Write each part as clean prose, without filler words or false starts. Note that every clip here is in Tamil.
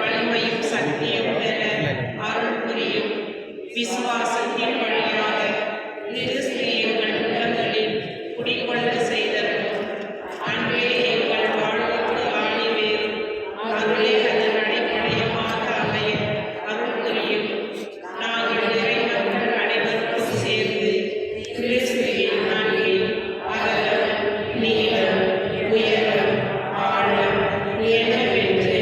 வலிமையும் சக்தியும் பெற அருள் புரியும். விசுவாசத்தின் வழியாக கிறிஸ்து எங்கள் உள்ளங்களில் குடிகொள்ள செய்தரும். அன்பே எங்கள் வாழ்வுக்கு ஆணிவேரும். அருளே அதன் அடிப்படையமாக அமைய அருள் புரியும். நாங்கள் இறைமக்கள் அனைவரும் சேர்ந்து கிறிஸ்துவின் அன்பில் அகலம், நீளம், உயரம், ஆழம் என்னவென்று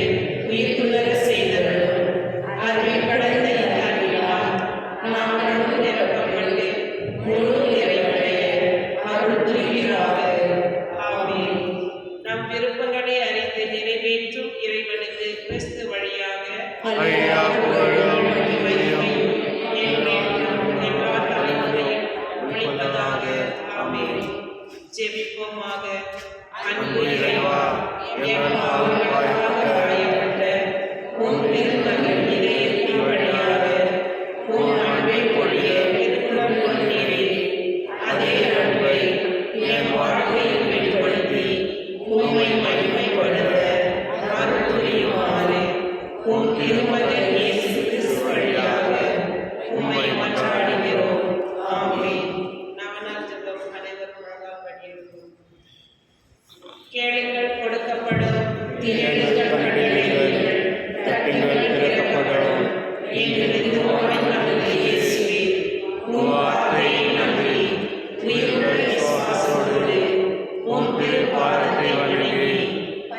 உயிர்த்துணர செய்தவரும். அறிவை கடந்த இந்த அன்பினால் நாங்கள் நிரப்பப்பட்டு முழு நிறைவடைய அருள் புரிவீராக. ஆமென். நம் விருப்பங்களை அறிந்து நிறைவேற்றும் இறைவனுக்கு கிறிஸ்து வழியாக ஜெபிப்போமாக. அன்பு இறைவா, எங்கள் பாவங்களுக்காக காயப்பட்ட உம் திருமகன் இதயத்தின் வழியாக உம் அன்பை பொழிய திருக்குளம் கொண்டீரே. அதே அன்பை என் வாழ்க்கையில் வெளிப்படுத்தி உம்மை மகிமைப்படுத்த அருள் புரியுமாறு உம் திருமகன் இயேசு கிறிஸ்து வழியாக உம்மை மன்றாடுகிறோம். ஆமென். நாமனால் ஜெபம். அனைவரும் ஒழுங்காக படியிருக்கிறோம். கேளுங்கள் கொடுக்கப்படும், தேடுங்கள் கண்டடைவீர்கள், தட்டுங்கள் திறக்கப்படும். எங்களுக்கு வாய்ந்தருளும் இயேசுவே, உம் வார்த்தையை நம்பி உயிருள்ள விசுவாசத்தோடு உம் திருப்பாதத்தை வணங்கி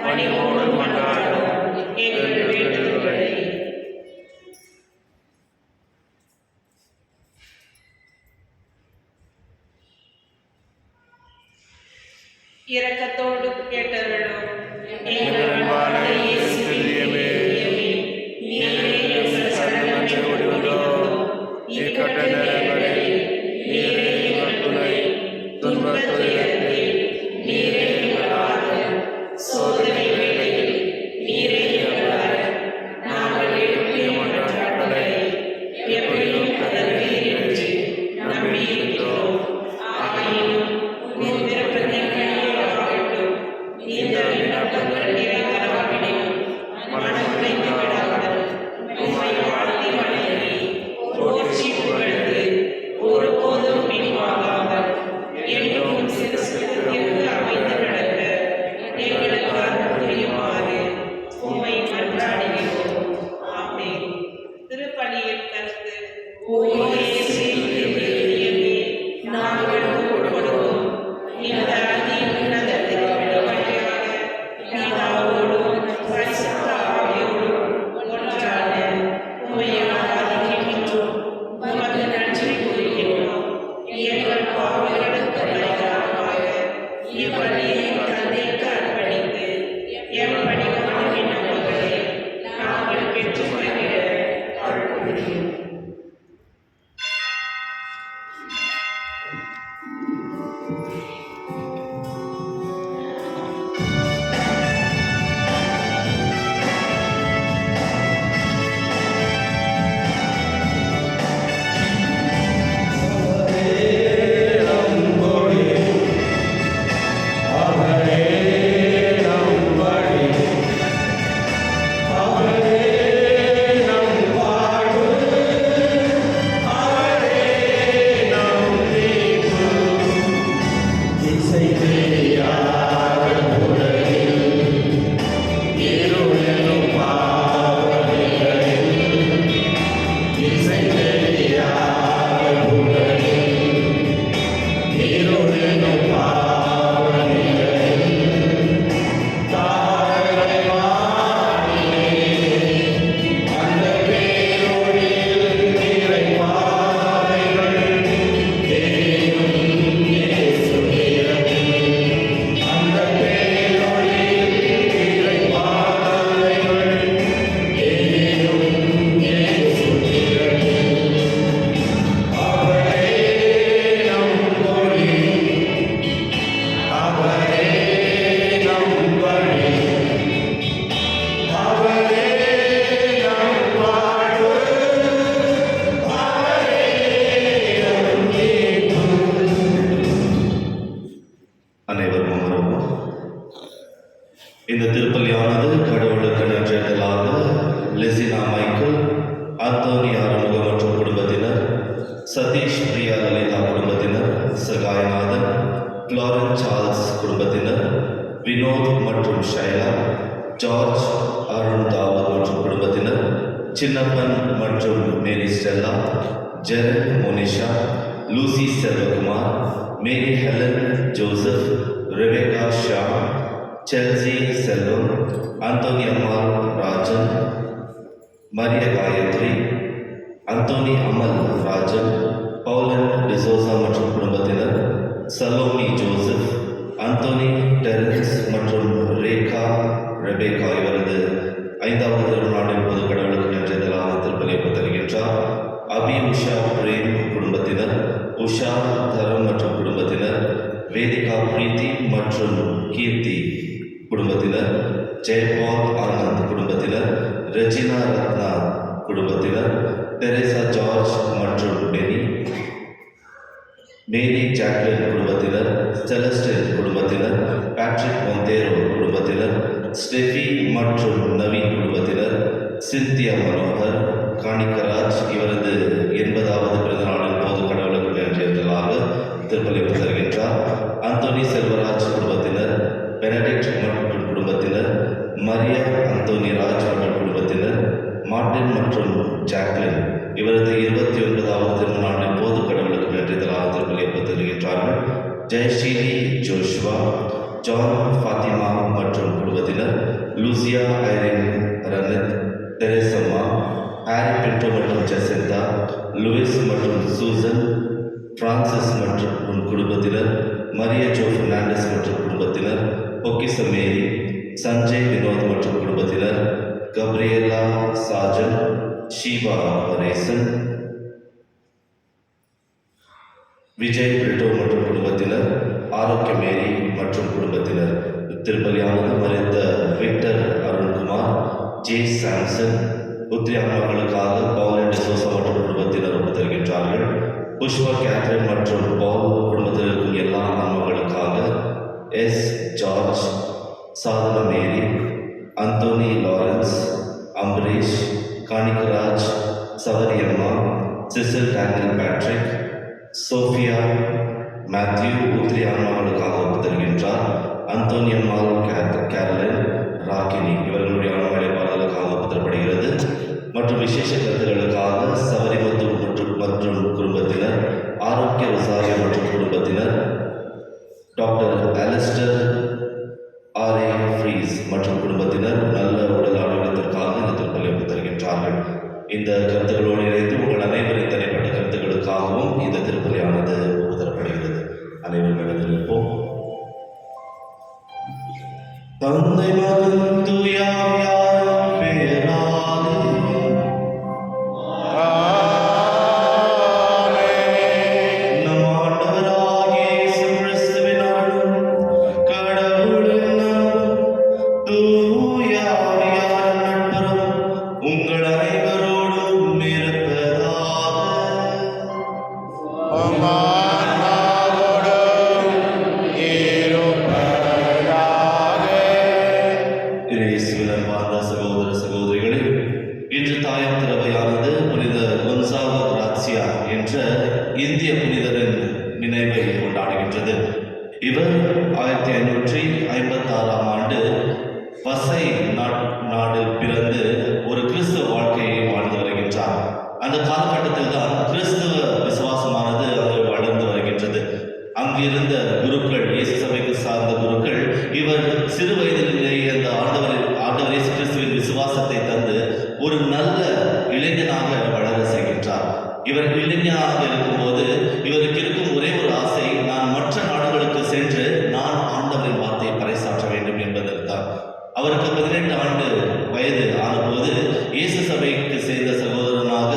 பணிவோடு மன்றாடும் எங்கள் வேண்டுதல்களை இரக்கத்தோடு கேட்டருளும். எங்கள் அன்பான இயேசுவே, நீரே எங்கள் சரணத்தை ஒடுவதோம். இக்கட்ட நேரங்களில் நீரே எங்கள் துணை, துன்பத் துயரத்தில் நீரே எங்கள் ஆறுதல், சோதனை வேளையில் நீரே எங்கள் அரண். நாங்கள் எழுப்பிய மன்றாட்டுகளை எப்படியும் கடந்தீர் என்று நம்பியிருக்கிறோம். ஆயினும் உம் விருப்பத்தின் வழியே ஜார்ஜ் அருண் தாவூத் மற்றும் குடும்பத்தினர், சின்னப்பன் மற்றும் Mary Stella, Jared Monisha, Lucy Selvakumar, Mary Helen Joseph, Rebecca Sha, Chelsea Selvam, Anthony Ammal Rajan, Maria Gayathri, Anthony Amal Rajan, Paulan D'Souza மற்றும் குடும்பத்தினர், சலோமி ஜோசப், அந்தோனி டெரன்ஸ் மற்றும் ரெபேகா இவரது 5வது திருநாளின் பொது கடவுளுக்கு நன்றிதலாக திருப்பலிப்பு தருகின்றார். அபி உஷா பிரேம் குடும்பத்தினர், உஷா தரம் மற்றும் குடும்பத்தினர், வேதிகா பிரீத்தி மற்றும் கீர்த்தி குடும்பத்தினர், ஜெயபால் ஆனந்த் குடும்பத்தினர், ரெஜினா ரத்னா குடும்பத்தினர், தெரேசா ஜார்ஜ் மற்றும் மேரி ஜாக்லின் குடும்பத்தினர், செலஸ்டின் குடும்பத்தினர், பேட்ரிக் மொந்தேரோ குடும்பத்தினர், ஸ்டெஃபி மற்றும் நவீன் குடும்பத்தினர், சிந்தியா மனோகர், காணிக்கராஜ் இவரது 80வது பிறந்தநாளின் போது கடவுளுக்கு நன்றியதலாக திருப்பலிப்பு தருகின்றார். அந்தோனி செல்வராஜ் குடும்பத்தினர், பெனடிக்ட் மற்றும் குடும்பத்தினர், மரியா அந்தோனி ராஜ் மற்றும் குடும்பத்தினர், மார்டின் மற்றும் ஜாக்லின் இவரது 29வது திருநாளின் போது கடவுளுக்கு நன்றிதலாக திருப்பலிப்பு தருகின்றார்கள். ஜெயஸ்ரீ ஜோஷ்வா, ஜான் ஃபாத்திமா மற்றும் குடும்பத்தினர், லூசியா ஐரின் ரனித், தெரேசம்மா, ஹாரி பின்டோ மற்றும் ஜெசிந்தா, லூயிஸ் மற்றும் சூசன், பிரான்சிஸ் மற்றும் குடும்பத்தினர், மரிய ஜோ பெர்னாண்டஸ் மற்றும் குடும்பத்தினர், பொக்கிச மேரி, சஞ்சய் வினோத் மற்றும் குடும்பத்தினர், கப்ரியலா சாஜன், ஷீபா ரேசன், விஜய் பிரிட்டோ மற்றும் குடும்பத்தினர், ஆரோக்கிய மேரி மற்றும் குடும்பத்தினர். திருப்பலியானது மறைந்த விக்டர் அருண்குமார், ஜே சாம்சன், புத்திரி அம்மாக்களுக்காக பவுலன் டிசோசா மற்றும் குடும்பத்தினர் ஒப்பு தருகின்றார்கள். புஷ்பா கேத்ரின் மற்றும் பவுல் குடும்பத்தில் இருக்கும் எல்லா அம்மாக்களுக்காக S George, Sadhana Mary, Anthony Lawrence, Ambareesh, Kanikkaraj, Savariyamma, Cecil Daniel Patrick, Sophia Matthew புத்திரி அம்மாக்களுக்காக ஒப்பு தருகின்றார். அந்தோனி அம்மாள் கேரலின், ராகினி இவர்களுடைய ஆண்களை பாடலுக்காக ஒப்பு தரப்படுகிறது. மற்றும் விசேஷ கருத்துகளுக்காக சவரிமுத்து மற்றும் குடும்பத்தினர், ஆரோக்கிய ரொசாரியோ மற்றும் குடும்பத்தினர், டாக்டர் அலிஸ்டர் ஆர்ஏ ஃப்ரீஸ் மற்றும் குடும்பத்தினர் நல்ல உடல் ஆரோக்கியத்திற்காக இந்த திருப்பலி ஒப்பு தருகின்றார்கள். இந்த கருத்துக்களோடு இணைந்து உங்கள் அனைவரின் தனிப்பட்ட கருத்துக்களுக்காகவும் இந்த திருப்பலியானது ஒப்பு தரப்படுகிறது. அனைவரும் எழுந்திருப்போம். தந்தை மகன் தூய ஆவியாரின் பெயராலே நம் ஆண்டவராகிய இயேசு கிறிஸ்துவின் அருளும் கடவுளின் அன்பும் தூய ஆவியாரின் நட்புறவும் உங்கள் அனைவரோடும் இருப்பதாக. இயேசுவின் அன்பார்ந்த சகோதர சகோதரிகளே, இன்று தாயார் திரவையானது புனித கொன்சாலோ கிராசியா என்ற இந்திய புனிதரின் நினைவை கொண்டாடுகின்றது. இவர் 1556ஆம் ஆண்டு வசை நாடில் பிறந்து ஒரு கிறிஸ்தவ வாழ்க்கையை வாழ்ந்து வருகின்றார். அந்த காலகட்டத்தில் தான் கிறிஸ்தவ விசுவாசமானது அங்கு வளர்ந்து வருகின்றது. அங்கு இருந்த குருக்கள், இயேசு சபைக்கு சார்ந்த குருக்கள், இவர் சிறு வயதிலேயே அந்த ஆண்டவர் இயேசு கிறிஸ்துவின் விசுவாசத்தை தந்து ஒரு நல்ல இளைஞனாக வளர செய்கின்றார். இவர் இளைஞனாக இருக்கும்போது இவருக்கு இருக்கும் ஒரே ஒரு ஆசை, நான் மற்ற நாடுகளுக்கு சென்று நான் ஆண்டவரின் வார்த்தையை பறைசாற்ற வேண்டும் என்பதற்காக. அவருக்கு 18 ஆண்டு வயது ஆனபோது இயேசு சபைக்கு சேர்ந்த சகோதரனாக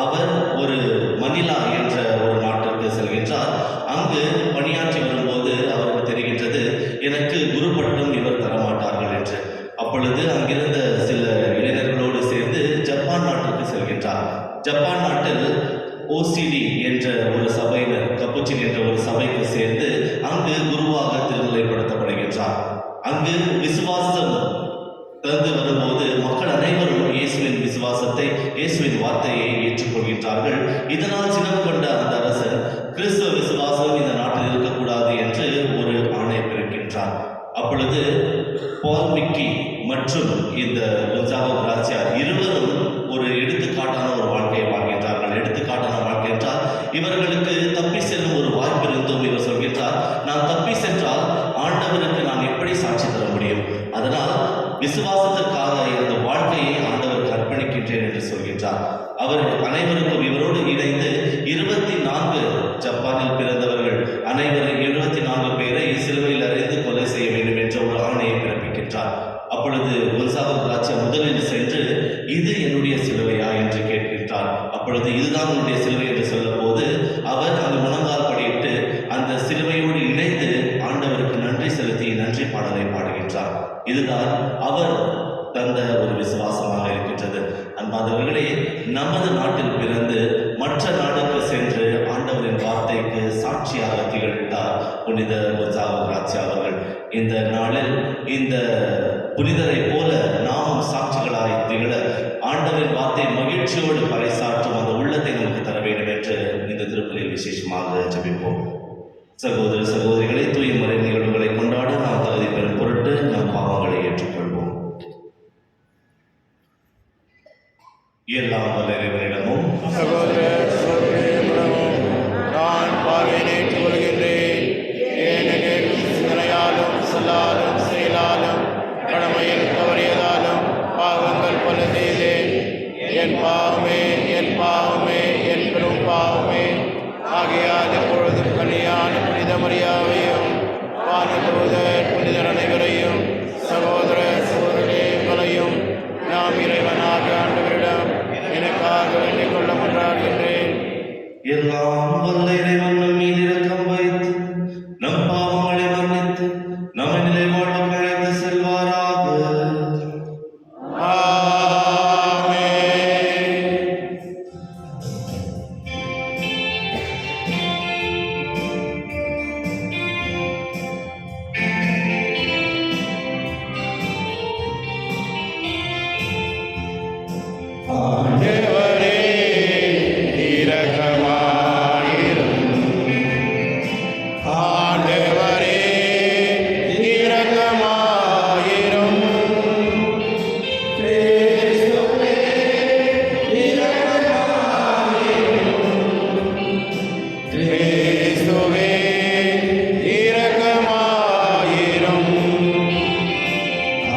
அவர் ஒரு மணிலா என்ற ஒரு நாட்டிற்கு செல்கின்றார். அங்கு பணியாற்றி வரும்போது அவருக்கு தெரிகின்றது, எனக்கு குரு பட்டம் இவர் தரமாட்டார்கள் என்று. அப்பொழுது அங்கிருந்த சில இளைஞர்களோடு சேர்ந்து ஜப்பான் நாட்டுக்கு செல்கின்றார். ஜப்பான் நாட்டில் ஓசிடி என்ற ஒரு சபையினர், கப்புச்சின் என்ற ஒரு சபைக்கு சேர்ந்து அங்கு குருவாக திருநிலைப்படுத்தப்படுகின்றார். அங்கு விசுவாசம் தந்து வரும்போது மக்கள் அனைவரும் இயேசுவின் விசுவாசத்தை, இயேசுவின் வார்த்தையை ஏற்றுக்கொள்கின்றார்கள். இதனால் சினம் கொண்ட அந்த அரசர் கிறிஸ்தவ விசுவாசம் இந்த நாட்டில் இருக்கக்கூடாது என்று ஒரு ஆணை பிறக்கின்றார். அப்பொழுது பால் மிக்கி மற்றும் இந்த கொன்சாகோ கிராசியா இருவரும் ஒரு எடுத்துக்காட்டான ஒரு வாழ்க்கையை வாழ்கின்றார்கள். எடுத்துக்காட்டான வாழ்க்கை என்றால் இவர்களுக்கு தப்பி செல்லும் ஒரு வாய்ப்பு இருந்தும் இவர் சொல்கின்றார், நான் தப்பி சென்றால் ஆண்டவருக்கு நான் எப்படி சாட்சி தர முடியும்? அதனால் விசுவாசத்திற்காக எனது வாழ்க்கையை ஆண்டவருக்கு அர்ப்பணிக்கின்றேன் என்று சொல்கின்றார். அவர் அனைவருக்கும் இவரோடு இணைந்து 24 ஜப்பானில் பிறந்தவர்கள் அனைவரும் 24 பேரை சிலுவையில் அறைந்து கொலை செய்ய வேண்டும் என்ற ஒரு ஆணையை பிறப்பிக்கின்றார். அப்பொழுது கொன்சாகோ கிராசியா முதலில் சென்று இது என்னுடைய சிலுவையா என்று கேட்கின்றார். அப்பொழுது இதுதான் உன்னுடைய சிலுவை என்று சொல்லும் போது அவர் அங்கு முழங்கால் படியிட்டு அந்த சிலுவையோடு இணைந்து ஆண்டவருக்கு நன்றி செலுத்தி நன்றி பாடலை பாடுகின்றார். இதுதான் அவர் தந்த ஒரு விசுவாசமாக இருக்கின்றது. அன்பாதவர்களே, நமது நாட்டில் பிறந்து மற்ற நாடுக்கு சென்று ஆண்டவரின் வார்த்தைக்கு சாட்சியாக திகழ்ந்தார் புனித கொன்சாகோ கிராசியா அவர்கள். இந்த நாளில் இந்த புனிதரை போல நாமும் சாட்சிகளாய் திகழ ஆண்டவரின் வார்த்தை மகிழ்ச்சியோடு பறைசாற்றும் அந்த உள்ளத்தை நமக்கு தர வேண்டும் என்று இந்த திருப்பலியில் விசேஷமாக ஜெபிப்போம். சகோதர சகோதரிகளை, தூய முறை நிகழ்வுகளை கொண்டாட நாம் தகுதி பெறும் பொருட்டு நம் பாவங்களை ஏற்றுக்கொள்வோம். எல்லாம் வல்ல இறைவனிடமும் சகோதர சகோதரிகளிடமும் நான் பாவியை ஏற்றுக்கொள்கின்றேன். ஏனெனில் சிந்தனையாலும் சொல்லாலும் செயலாலும் கடமையில் தவறியதாலும் பாவங்கள் பல செய்தேன். என் பாவமே என் பாவமே என் பெரும் பாவமே. ஆகையால் எப்பொழுதும் கனியான புனித மரியாதையும் வானதூதர் புனிதர் அனைவரையும் சகோதர சகோதரிகளையும் நாம் இறைவனாக ஆண்டவரிடம் எனக்காக வேண்டிக் கொள்ள மன்றாடுகின்றேன். எல்லாம் வல்ல இறைவன் நம் மீது இரக்கம் வைத்து நம் பாவங்களை மன்னித்து நம்மை நிலை வாழ்வுக்கு அழைத்து செல்வாராக. ஆமென். ஆண்டவரே இரக்கமாயிரும். ஆண்டவரே இரக்கமாயிரும். கிறிஸ்துவே இரக்கமாயிரும். கிறிஸ்துவே இரக்கமாயிரும்.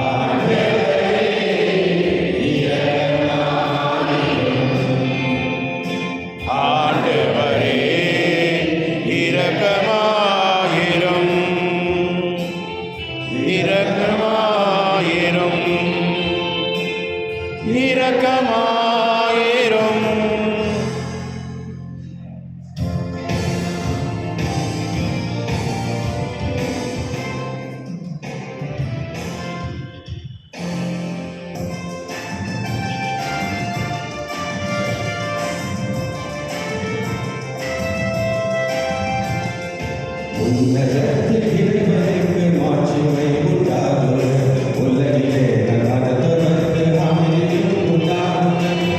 ஆண்டவரே இரக்கமாயிரும். இரக்கமாயிரும். இரக்கமாயிரும். உன்னதத்தில் இறைவனுக்கு மாட்சிமை உண்டாகும். உலகிலே நன்மனத்தவருக்கு அமைதியும் உண்டாகும்.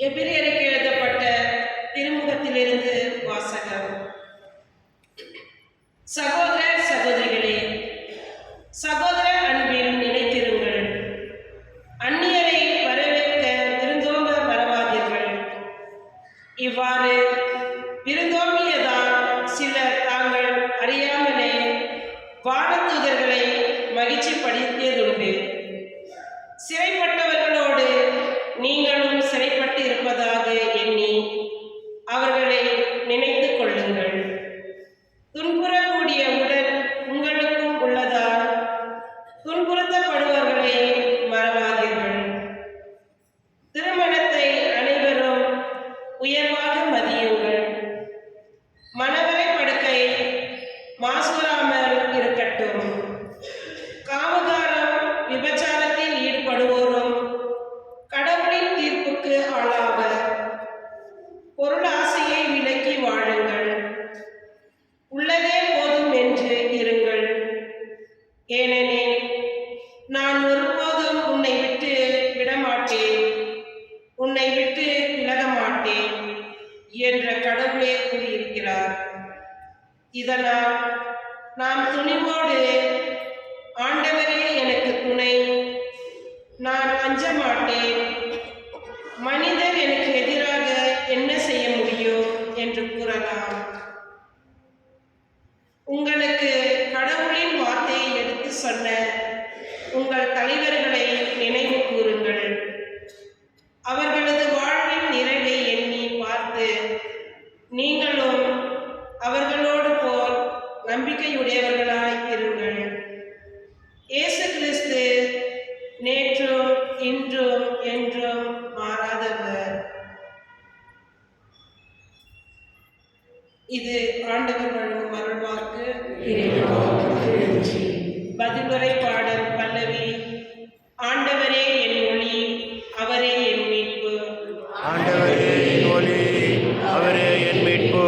எபிரேயருக்கு எழுதப்பட்ட திருமுகத்திலிருந்து வாசகம். சகோதர சகோதரிகளே, சகோதர அன்பில் நிலைத்திருங்கள். அந்நியரை வரவேற்க விருந்தோம்ப மறவாதீர்கள். இவ்வாறு விருந்தோம்பியதால் சிலர் தாங்கள் அறியாமலே வானதூதர்களை மகிழ்ச்சிப்படுத்தியதுண்டு. சிறைப்பட்டவர்களோடு நீங்களும் சிறைப்பட்டு இருப்பதாக எண்ணி அவர்களை நினைத்து கொள்ளுங்கள். துன்புறக்கூடிய உடல் உங்களுக்கும் உள்ளதால் துன்புறுத்தப்படுபவர்களை மறவாதீர்கள். திருமணத்தை அனைவரும் உயர்வாக மதியுங்கள். மணவரை படுக்கை மாசூராமல் இருக்கட்டும். காமகாரம் விபச்சாரத்தில் ஈடுபடுவோரும் கடவுளின் தீர்ப்புக்கு ஆளாவர். பொருளாசையை விலக்கி வாழுங்கள். உள்ளதே போதும் என்று இருங்கள். ஏனெனில் நான் ஒருபோதும் உன்னை விட்டு விடமாட்டேன், உன்னை விட்டு விலக மாட்டேன் என்ற கடவுளே கூறியிருக்கிறார். இதனால் நாம் துணிவோடு, ஆண்டவரே எனக்கு துணை, நான் அஞ்ச மாட்டேன், மனிதர் எனக்கு எதிராக என்ன செய்ய முடியும் என்று கூறலாம். உங்களுக்கு கடவுளின் வார்த்தையை எடுத்து சொன்ன உங்கள் தலைவர்களை நினைவு கூறுங்கள். அவர்களது வாழ்வின் நிறைவை எண்ணி பார்த்து நீங்களும் அவர்களோடு போல் நம்பிக்கையுடையவர்களாய் இருங்கள். இயேசு கிறிஸ்து நேற்றும் இன்றும் என்றும் மாறாதவர். இது ஆண்டவர் வழங்கும் அருள்வாக்கு. பதிலுரை பாடல் பல்லவி. ஆண்டவரே என் ஒளி, அவரே என் மீட்பு. ஆண்டவரே என் ஒளி, அவரே என் மீட்பு.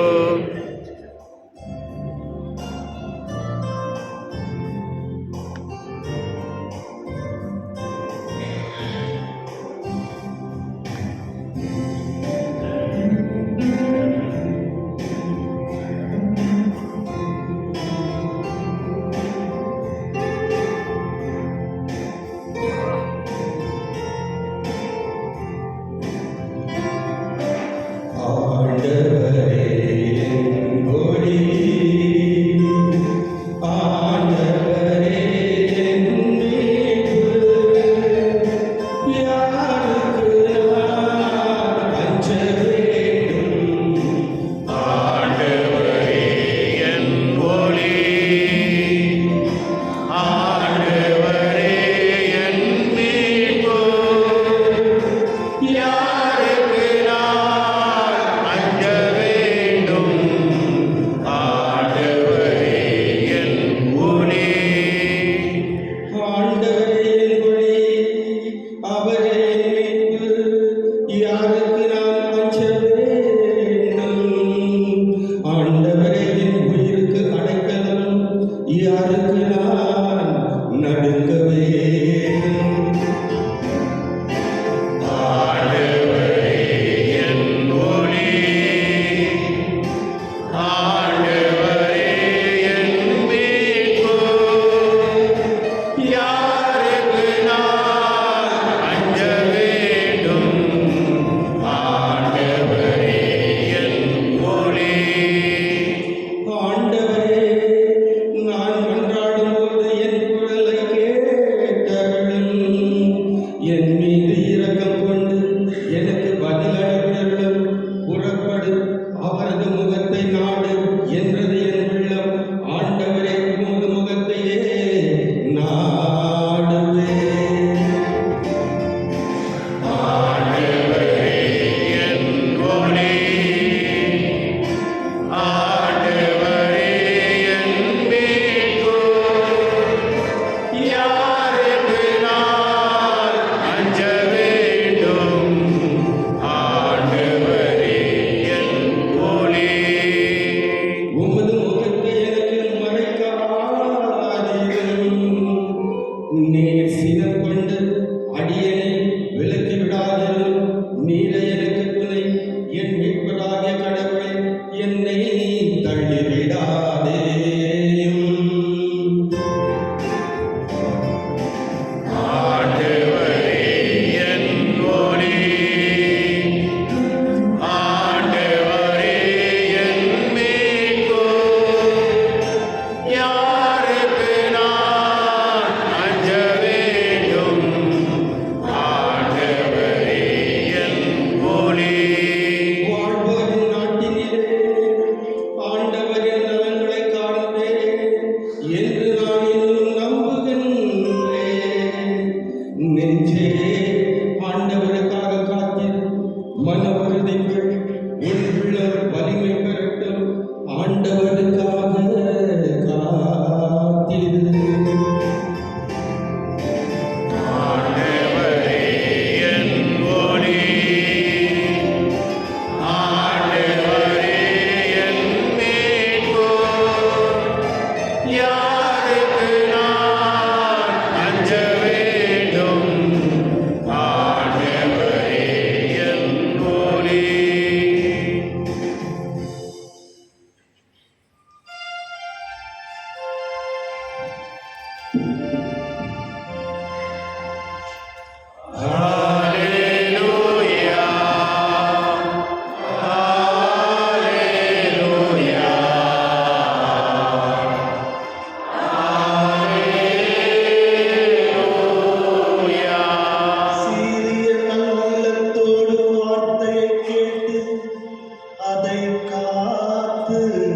காத்து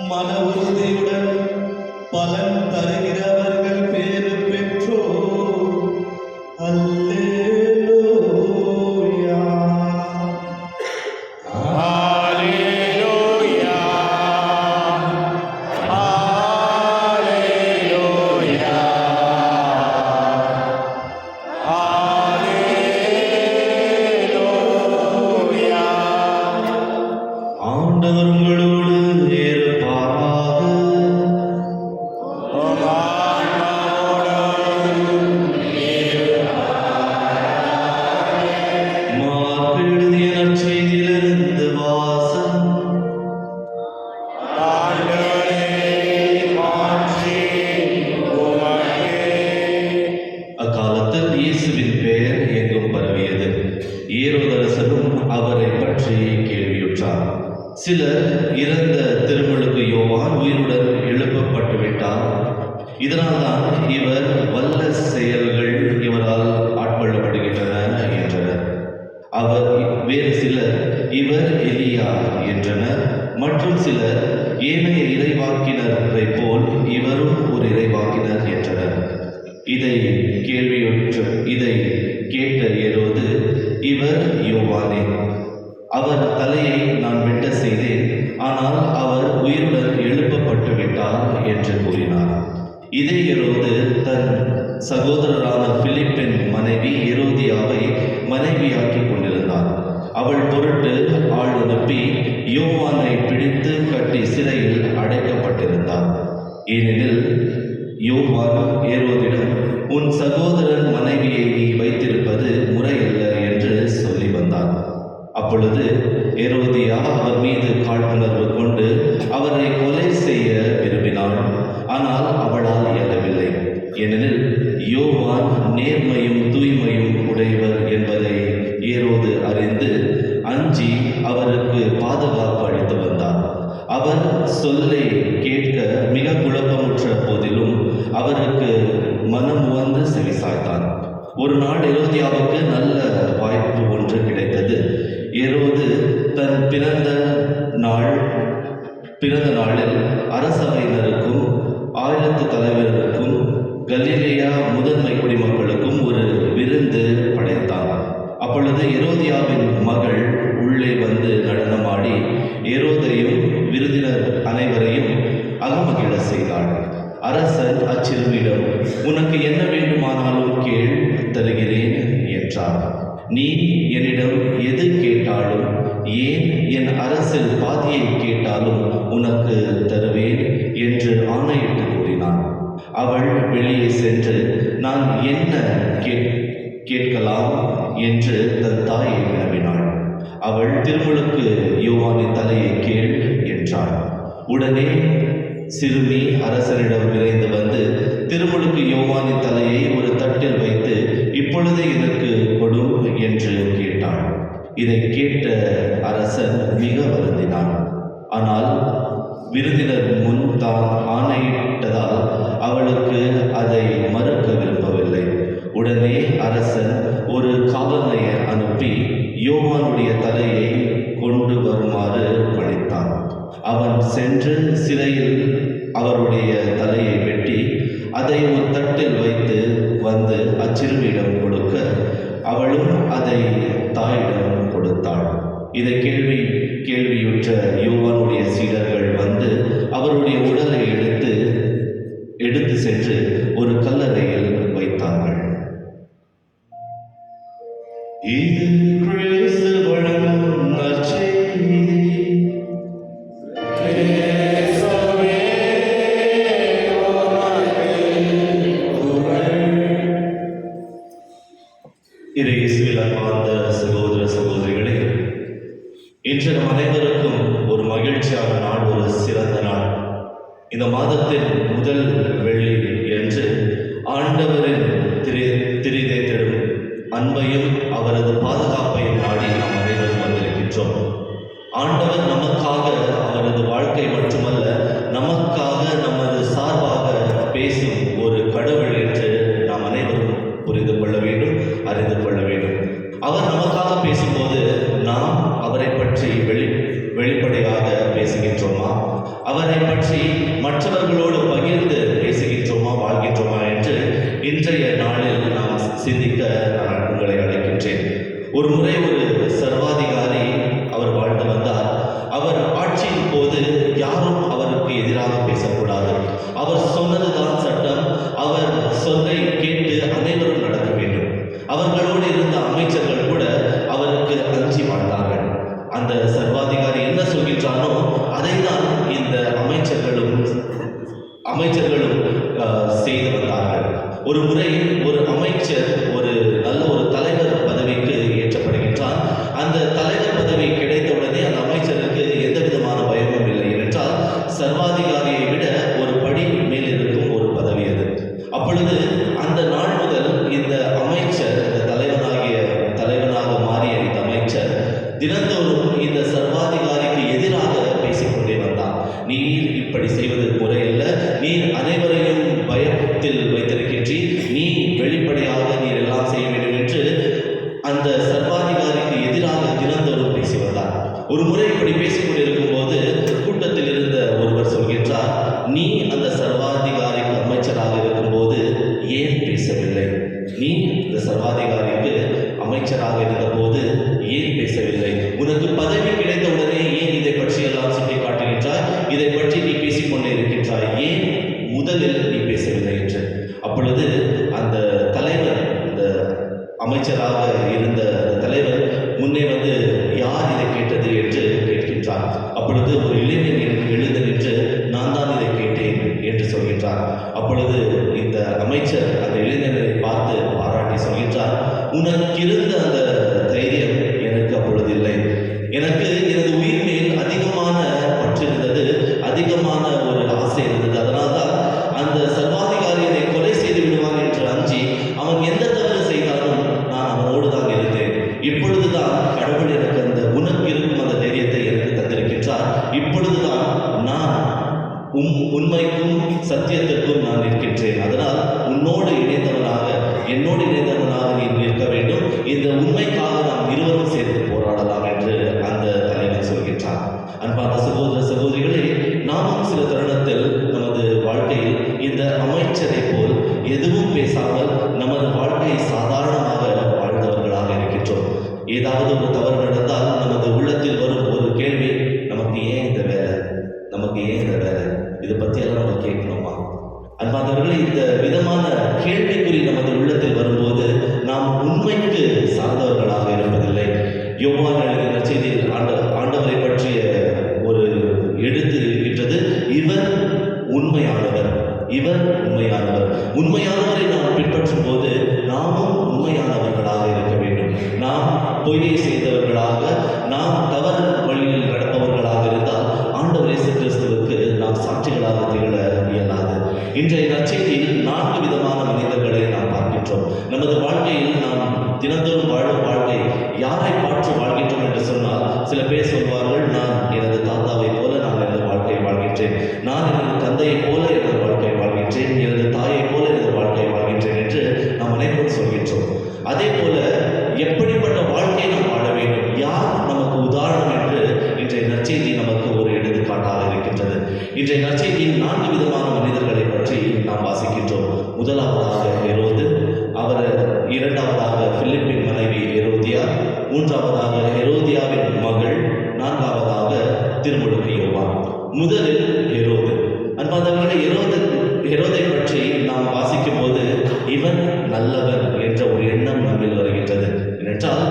மன உறுதியுடன் பலன் தருகிறவர்கள் பேறு பெற்றோ. அல்லேலூயா. ஹalleluya ஹalleluya ஹalleluya. ஆண்டவர் உங்களோடு இருப்பாராக. உம் ஆன்மாவோடும் மார்க்கு எழுதிய நற்செய்தியிலிருந்து வாசகம். ஆண்டவரே மாட்சி உமக்கே. அக்காலத்தில் இயேசுவின் பெயர் எங்கும் பரவியது. ஏரோதரசனும் அவரை பற்றி கேள்வியுற்றார். சிலர் இறந்த திருமுழுக்கு யோவான் உயிருடன் எழுப்பப்பட்டு விட்டார், இதனால்தான் இவர் வல்ல செயல்கள் இவரால் ஆட்கொள்ளப்படுகின்றன என்றனர். வேறு சிலர் இவர் எலியா என்றனர். மற்றும் சிலர் ஏனைய இறைவாக்கினரை போல் இவரும் ஒரு இறைவாக்கினர் என்றனர். இதை கேட்ட ஏரோது, இவர் யோவானே, அவர் தலையை நான் வெட்ட செய்தேன், ஆனால் அவர் உயிருடன் எழுப்பப்பட்டு விட்டார் என்று கூறினார். இதே ஏரோது தன் சகோதரரான பிலிப்பின் மனைவி ஏரோதியாவை மனைவியாக்கிக் கொண்டிருந்தார். அவள் பொருட்டு ஆள் அனுப்பி யோவானை பிடித்து கட்டி சிறையில் அடைக்கப்பட்டிருந்தார். ஏனெனில் யோவான் ஏரோதிடம், உன் சகோதரன் மனைவியை நீ வைத்திருப்பது முறையல்ல என்று சொல்லி வந்தார். அப்பொழுது ஏரோதியா அவர் மீது காழ்ப்புணர்வு கொண்டு அவரை கொலை செய்ய விரும்பினாள். ஆனால் அவளால் இயலவில்லை. ஏனெனில் யோவான் நேர்மையும் தூய்மையும் உடையவர் என்பதை ஏரோது அறிந்து அஞ்சி அவருக்கு பாதுகாப்பு அளித்து வந்தார். அவர் சொல்லை கேட்க மிக குழப்பமுற்ற போதிலும் அவருக்கு மனம் உவந்து செவிசாய்த்தான். ஒரு நாள் ஏரோதியாவுக்கு நல்ல வாய்ப்பு ஒன்று கிடைத்தது. ஏரோது தன் பிறந்த நாளில் அரசவையினருக்கும் 1000 தலைவருக்கும் கலிலேயா முதன்மை குடிமக்களுக்கும் ஒரு விருந்து படைத்தான். அப்பொழுது ஏரோதியாவின் மகள் உள்ளே வந்து நடனமாடி ஏரோதையும் விருந்தினர் அனைவரையும் அகமகிழ செய்தாள். அரசர் அச்சிறுமியிடம், உனக்கு என்ன வேண்டுமானாலும் கேள், தருகிறேன் என்றார். நீ என்னிடம் எது கேட்டாலும், ஏன் என் அரசில் பாதியை கேட்டாலும் உனக்கு தருவேன் என்று ஆணையிட்டு கூறினான். அவள் வெளியே சென்று, நான் என்ன கேட்கலாம் என்று தன் தாயை வினவினாள். அவள், திருமுழுக்கு யோவானின் தலையை கேள் என்றாள். உடனே சிறுமி அரசரிடம் விரைந்து வந்து திருமுழுக்கு யோவானின் தலையை ஒரு தட்டில் வைத்து, இப்பொழுது எனக்கு கொடும் என்று கேட்டாள். இதை கேட்ட அரசன் மிக வருந்தினான். ஆனால் விருந்தினர் முன் தான் ஆணையிட்டதால் அவளுக்கு அதை மறுக்க விரும்பவில்லை. உடனே அரசன் ஒரு காவலனை அனுப்பி யோவானுடைய தலையை கொண்டு வருமாறு பணித்தான். அவன் சென்று சிறையில் அவருடைய தலையை வெட்டி அதை ஒரு தட்டில் வைத்து வந்து அச்சிறுமியிடம் கொடுக்க, அவளும் அதை தாயிடம் கொடுத்தாள். இதை கேள்வியுற்ற யோவானுடைய சீடர்கள் வந்து அவருடைய உடலை எடுத்து சென்று ஒரு கல்லறையில் வைத்தார்கள். இது கிறிஸ்து வழங்கும் நற்செய்தி. கிறிஸ்துவே உமக்கு புகழ். இயேசுவில் அன்பார்ந்த சகோதர சகோதரிகளே, இன்று நம் அனைவருக்கும் ஒரு மகிழ்ச்சியான நாள், ஒரு சிறந்த நாள். இந்த மாதத்தின் முதல் வெள்ளி என்று ஆண்டவரின் திரிதேற்றும் அன்பையும் அவரது பாதுகாப்பையும் நாடி நாம் அனைவரும் வந்திருக்கின்றோம். ஆண்டவர் நமக்காக அவரது வாழ்க்கை மட்டுமல்ல, நமக்காக நமது சார்பாக பேசும் ஒரு கடவுள் என்று நாம் அனைவரும் புரிந்து கொள்ள வேண்டும், அறிந்து கொள்ள வேண்டும். அவர் நமக்காக பேசும்போது நாம் அவரை பற்றி வெளிப்படையாக ஆட்சியின் போது யாரும் அவருக்கு எதிராக பேசக்கூடாது. அவர் சொன்னதுதான் சட்டம். அவர் சொல்லை கேட்டு அனைவரும் நடக்க வேண்டும். அவர்களோடு இருந்த அமைச்சர்கள் கூட அவருக்கு அஞ்சி வாழ்ந்தார்கள். அந்த சர்வாதிகாரி என்ன சொல்கின்றானோ அதைதான் இந்த அமைச்சர்களும் செய்து வந்தார்கள். ஒரு முறை ஒரு அமைச்சர் ஒரு நல்ல ஒரு தலைவர் பதவிக்கு ஏற்றப்படுகின்றார். அந்த தலைவர் பதவி கிடைத்தவுடனே அந்த அமைச்சருக்கு எந்த விதமான பயமும் இல்லை. ஏனென்றால் சர்வாதிகாரியை விட ஒரு படி மேல் இருக்கும் ஒரு பதவி அது. அப்பொழுது அந்த நாள் முதல் இந்த அமைச்சர், இந்த தலைவனாக மாறிய இந்த அமைச்சர் தினந்தோறும் இந்த சர்வாதிகாரிக்கு எதிராக பேசிக்கொண்டே வந்தார். நீர் இப்படி செய்வது முறையல்ல, நீர் அனைவரையும் பயத்தில் வைத்திருக்கின்றீர், நீ வெளிப்படையாக நீர் எல்லாம் செய்ய வேண்டும் என்று அந்த சர்வாதிகாரிக்கு எதிராக தினந்தோறும் பேசி வந்தார். ஒரு முறை இப்படி பேசிக் கொண்டிருக்கும் போது கூட்டத்தில் இருந்த ஒருவர் சொல்கின்றார், நீ அந்த சர்வாதிகாரிக்கு அமைச்சராக இருக்கும்போது ஏன் பேசவில்லை? நீ இந்த சர்வாதிகாரிக்கு அமைச்சராக இருந்த போது ஏன் பேசவில்லை? உனக்கு பதவி கிடைத்த உடனே ஏன் இதை பற்றி எல்லாம் சுட்டி காட்டுகின்றாய்? இதை பற்றி நீ பேசிக்கொண்டே இருக்கின்றாய், ஏன் முதலில் நீ பேசவில்லை என்று. அப்பொழுது அந்த தலைவர், இந்த அமைச்சராக இருந்த தலைவர் முன்னே வந்து யார் இதை கேட்டது என்று கேட்கின்றார். அப்பொழுது ஒரு இளைஞன் எழுந்து நின்று நான் தான் இதை கேட்டேன் என்று சொல்கின்றார். அப்பொழுது இந்த அமைச்சர் அந்த இளைஞனை பார்த்து பாராட்டி சொல்கின்றார், உனக்கு இருந்த அந்த தைரியம் எனக்கு அப்பொழுது இல்லை. எனக்கு எனது உயிர் மேல் அதிகமான பற்று இருந்தது, அதிகமான ஒரு ஆசை இருந்தது. அதனால்தான் அந்த சர்வாதிகாரி என்னை கொலை செய்து விடுவான் என்று அஞ்சி அவன் எந்த தவறு செய்தாலும் நான் அவனோடு தான் இருந்தேன். இப்பொழுதுதான் கடவுள் எனக்கு அந்த உனக்கு இருக்கும் அந்த தைரியத்தை எனக்கு தந்திருக்கின்றார். இப்பொழுதுதான் நான் உண்மைக்கும் சத்தியத்திற்கும் நான் நிற்கின்றேன். அதனால் உன்னோடு இணைந்தவனாக, என்னோடு இணைந்தவனாக நீ நிற்க வேண்டும். இந்த உண்மைக்காக நாம் இருவரும் சேர்ந்து போராடலாம் என்று அந்த தலைவர் சொல்கின்றார். அன்பான சகோதர சகோதரிகளே, நாமும் சில தருணத்தில் நமது வாழ்க்கையில் இந்த அமைச்சரை போல் எதுவும் பேசாமல் நமது வாழ்க்கையை சாதாரணமாக வாழ்ந்தவர்களாக இருக்கின்றோம். ஏதாவது ஒரு தவறு நடந்தால் நமது உள்ளத்தில் வரும் ஒரு கேள்வி, நமக்கு ஏன் இந்த வேலை, நமக்கு ஏன் இந்த வேலை, இதை பற்றியெல்லாம் நம்ம கேட்கணுமா? அன்பானவர்களே, இந்த விதமான கேள்விக்குறி நமது உள்ளத்தில் வரும்போது நாம் உண்மைக்கு சார்ந்தவர்களாக இருப்பதில்லை. யோவான் எழுதின நற்செய்தியில் ஆண்டவரை பற்றிய ஒரு எழுத்து இருக்கின்றது, இவர் உண்மையானவர், இவர் உண்மையானவர். உண்மையானவரை நாம் பின்பற்றும் போது நாமும் உண்மையானவர்களாக இருக்க வேண்டும். நாம் பொய்யை செய்தவர்களாக, நாம் தவறு வழியில் நடப்பவர்களாக இருந்தால் ஆண்டவர் இயேசு கிறிஸ்துவுக்கு நாம் சாட்சிகளாக திகழ இயலாது. இன்றைய நற்செய்தியில் 4 விதமான மனிதர்களை நாம் பார்க்கின்றோம். நமது வாழ்க்கையில் நாம் தினந்தோறும் வாழும் வாழ்க்கை யாரை பார்த்து வாழ்கின்றோம் என்று சொன்னால், சில பேர் சொல்வார்கள், நான் எனது தாத்தாவை போல நான் எனது வாழ்க்கையை வாழ்கின்றேன், நான் எனது தந்தையை போல எனது வாழ்க்கையை வாழ்கின்றேன், எனது தாயை போல எனது வாழ்க்கையை வாழ்கின்றேன் என்று நாம் அனைவரும் சொல்கின்றோம். அதே போல எப்படிப்பட்ட வாழ்க்கையை நாம் வாழ வேண்டும், யார் நமக்கு உதாரணம் என்று இன்றைய நற்செய்தி நமக்கு ஒரு எடுத்துக்காட்டாக இருக்கின்றது. இன்றைய நற்செய்தியில் 4 விதமான மனிதர்களை பற்றி நாம் வாசிக்கின்றோம். முதலாவதாக ஹெரோது, இரண்டாவதாக பிலிப்பின் மனைவி ஹெரோதியா, மூன்றாவதாக ஹெரோதியாவின் மகள், நான்காவதாக திருமுழுக்கு யோவான். முதலில் ஹெரோது. அன்பானவர்களே, ஹெரோதை பற்றி நாம் வாசிக்கும் போது இவன் நல்லவன் என்ற ஒரு எண்ணம் நம்மில் வருகின்றது. ஏனென்றால்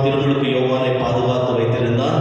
திருமுழுக்கு யோவானை பாதுகாத்து வைத்திருந்தான்.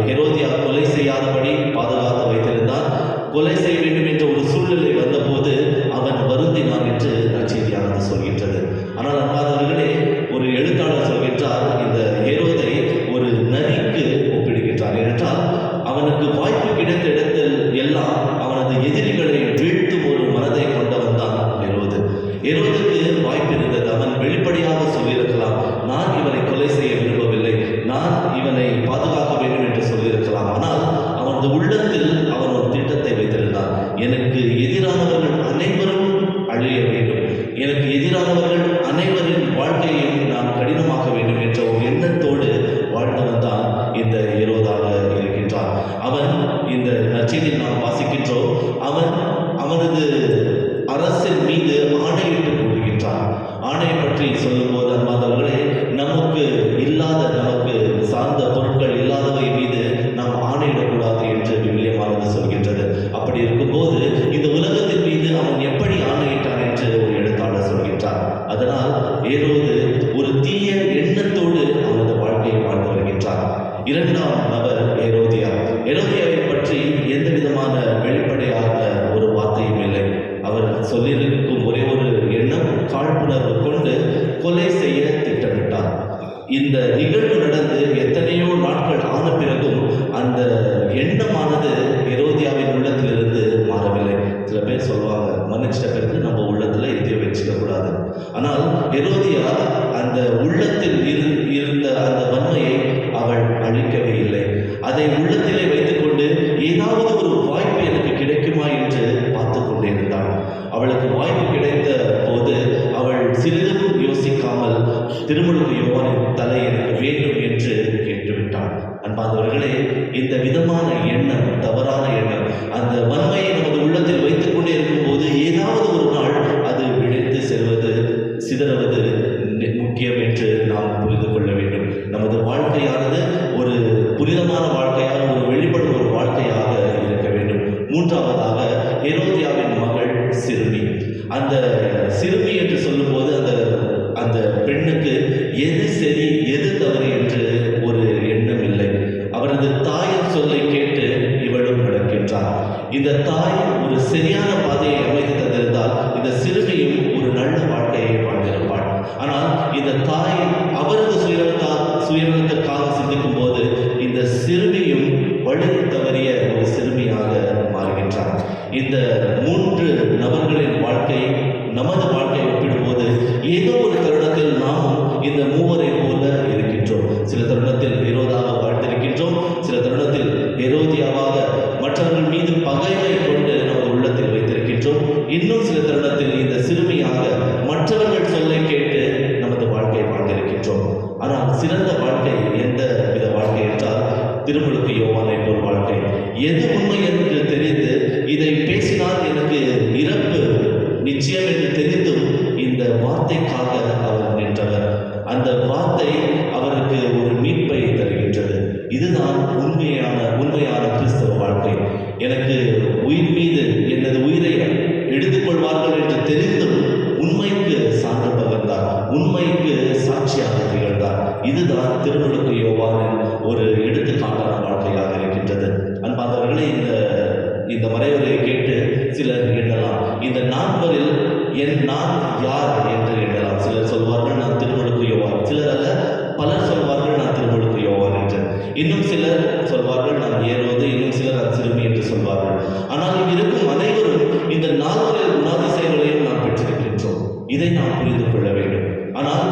ஹெரோதியா கொலை செய்யாதபடி பாதுகாத்து வைத்திருந்தான். கொலை செய்ய வேண்டும் என்ற ஒரு சூழ்நிலை வந்தபோது அவன் வருந்தினான் என்று நற்செய்தியானது சொல்கின்றது. ஆனால் அன்பானவர்களே, ஒரு எழுத்தாளர் சொல்கின்றார், இந்த ஹெரோதை ஒரு நரிக்கு ஒப்பிடுகின்றார். ஏனென்றால் அவனுக்கு வாய்ப்பு கிடைத்த இடத்தில் எல்லாம் அவனது எதிரிகளை வீழ்த்தும் ஒரு மனதை கொண்டவன் தான் ஹெரோது. ஹெரோதுக்கு வாய்ப்பு இருந்தது, அவன் வெளிப்படையாக சொல்லியிருக்கலாம், நான் இவனை கொலை செய்ய விரும்பவில்லை, நான் இவனை பாதுகாக்க வேண்டும் என்று சொல்லியிருக்கலாம். ஆனால் அவனது உள்ளத்தில் அவன் ஒரு திட்டத்தை வைத்திருந்தான். எனக்கு எதிரானவர்கள் அனைவரும் அழிய வேண்டும், எனக்கு எதிரானவர்கள் அனைவரின் வாழ்க்கையையும் நான் கடினமாக்க வேண்டும் என்ற ஒரு எண்ணத்தோடு வாழ்ந்தவன் தான் இந்த ஹெரோதாக இருக்கின்றான். அவன் இந்த நற்செய்தியில் நாம் வாசிக்கின்றோம், அவனது அரசின் மீது ஆணையிட்டு கூறுகின்றான். ஆணையை பற்றி சொல்லும் போது அன்பானவர்களே, நமக்கு இல்லாத, நமக்கு சார்ந்த பொருட்கள் இல்லாதவை மீது நாம் ஆணையிடக்கூடாது எண்ணமானது ஹெரோதியாவின் உள்ளத்திலிருந்து மாறவில்லை. சில பேர் சொல்லுவாங்க, மன்னிச்சிட்ட பிறகு நம்ம உள்ளத்துல எதையும் வச்சுக்க கூடாது. ஆனால் ஹெரோதியா அந்த உள்ளத்தில் இருந்த அந்த வன்மையை அவள் அழிக்கவே இல்லை. அதை உள்ளத்திலே வைத்துக்கொண்டு ஏதாவது ஒரு வாய்ப்பு எனக்கு கிடைக்குமா என்று பார்த்து கொண்டே இருந்தாள். அவளுக்கு வாய்ப்பு கிடைத்த போது அவள் சிறிதும் யோசிக்காமல் திருமுழுக்கு யோவானின் தலை எனக்கு வேண்டும் என்று கேட்டுவிட்டாள். அன்பார்ந்தவர்களே, இந்த விதமான எண்ணம், தவறான எண்ணம், அந்த வன்மையை நமது உள்ளத்தில் வைத்துக் கொண்டே இருக்கும்போது ஏதாவது ஒரு நாள் அது விழித்து செல்வது, சிதறுவது முக்கியம் என்று நாம் புரிந்து கொள்ள வேண்டும். நமது வாழ்க்கையானது ஒரு புனிதமான வாழ்க்கையாக, ஒரு வெளிப்படும் ஒரு வாழ்க்கையாக இருக்க வேண்டும். மூன்றாவதாக, ஹெரோதியாவின் மகள் சிறுமி. அந்த சிறுமி என்று சொல்லும்போது அந்த பெண்ணுக்கு எது சரி எது தவறு என்று ஒரு எண்ணம் இல்லை. அவரது தாயின் சொல்லை கேட்டு இவளும் நடக்கின்றார். இந்த தாய் ஒரு சரியான பாதையை அமைத்து தந்திருந்தால் இந்த சிறுமியும் ஒரு நல்ல வாழ்க்கையை வாழ்ந்திருப்பாள். ஆனால் இந்த தாய் அவரது சுயநலத்திற்காக சிந்திக்கும் போது இந்த சிறுமியும் வழி தவறிய ஒரு சிறுமியாக மாறுகின்றார். இந்த 3 நபர்களின் வாழ்க்கை நமது வாழ்க்கையை ஒப்பிடும்போது ஏதோ ஒரு தருணத்தில் நாமும் இந்த மூவரை போல இருக்கின்றோம். சில தருணத்தில் ஹெரோதாக வாழ்ந்திருக்கின்றோம், சில தருணத்தில் ஹெரோதியாவாக மற்றவர்கள் மீது பகைமை கொண்டு நமது உள்ளத்தில் வைத்திருக்கின்றோம், இன்னும் சில தருணத்தில் இந்த சிறுமியாக மற்றவர்கள் சொல்லை கேட்டு நமது வாழ்க்கையை வாழ்ந்திருக்கின்றோம். ஆனால் சிறந்த வாழ்க்கை எந்த வித வாழ்க்கை என்றால் திருமுழுக்கு யோவானை போல் வாழ்க்கை. எது உண்மை என்று தெரிந்து இதை பேசினால் எனக்கு இறப்பு நிச்சயம் என்று தெரிந்தும் இந்த வார்த்தைக்காக அவர் நின்றவர். அந்த வார்த்தை அவருக்கு ஒரு மீட்பை தருகின்றது. இதுதான் உண்மையான கிறிஸ்தவ வாழ்க்கை. எனக்கு உயிர் மீது எனது உயிரை எடுத்துக்கொள்வார்கள் என்று தெரிந்தும் உண்மைக்கு சான்று பகர்ந்தார், உண்மைக்கு சாட்சியாக திகழ்ந்தார். இதுதான் திருமுழுக்கு யோவானின் ஒரு எடுத்துக்காட்டான வாழ்க்கையாக இருக்கின்றது. அன்பார்ந்தவர்களே, இந்த மறைவுரை கேட்டு சிலர் எண்ணலாம், இந்த 4 நான் யார் என்று எண்ணலாம். சிலர் சொல்வார்கள் நான் திருமுழுக்கு யோவான், சிலர் அல்ல பலர் சொல்வார்கள் நான் திருமுழுக்கு யோவான் என்று. இன்னும் சிலர் சொல்வார்கள் நான் ஏறுவது, இன்னும் சிலர் நான் சிறுமி என்று சொல்வார்கள். ஆனால் இங்கிருக்கும் அனைவரும் இந்த 4 குணாதிசயங்களையும் நாம் பெற்றிருக்கின்றோம். இதை நாம் புரிந்து கொள்ள வேண்டும். ஆனால்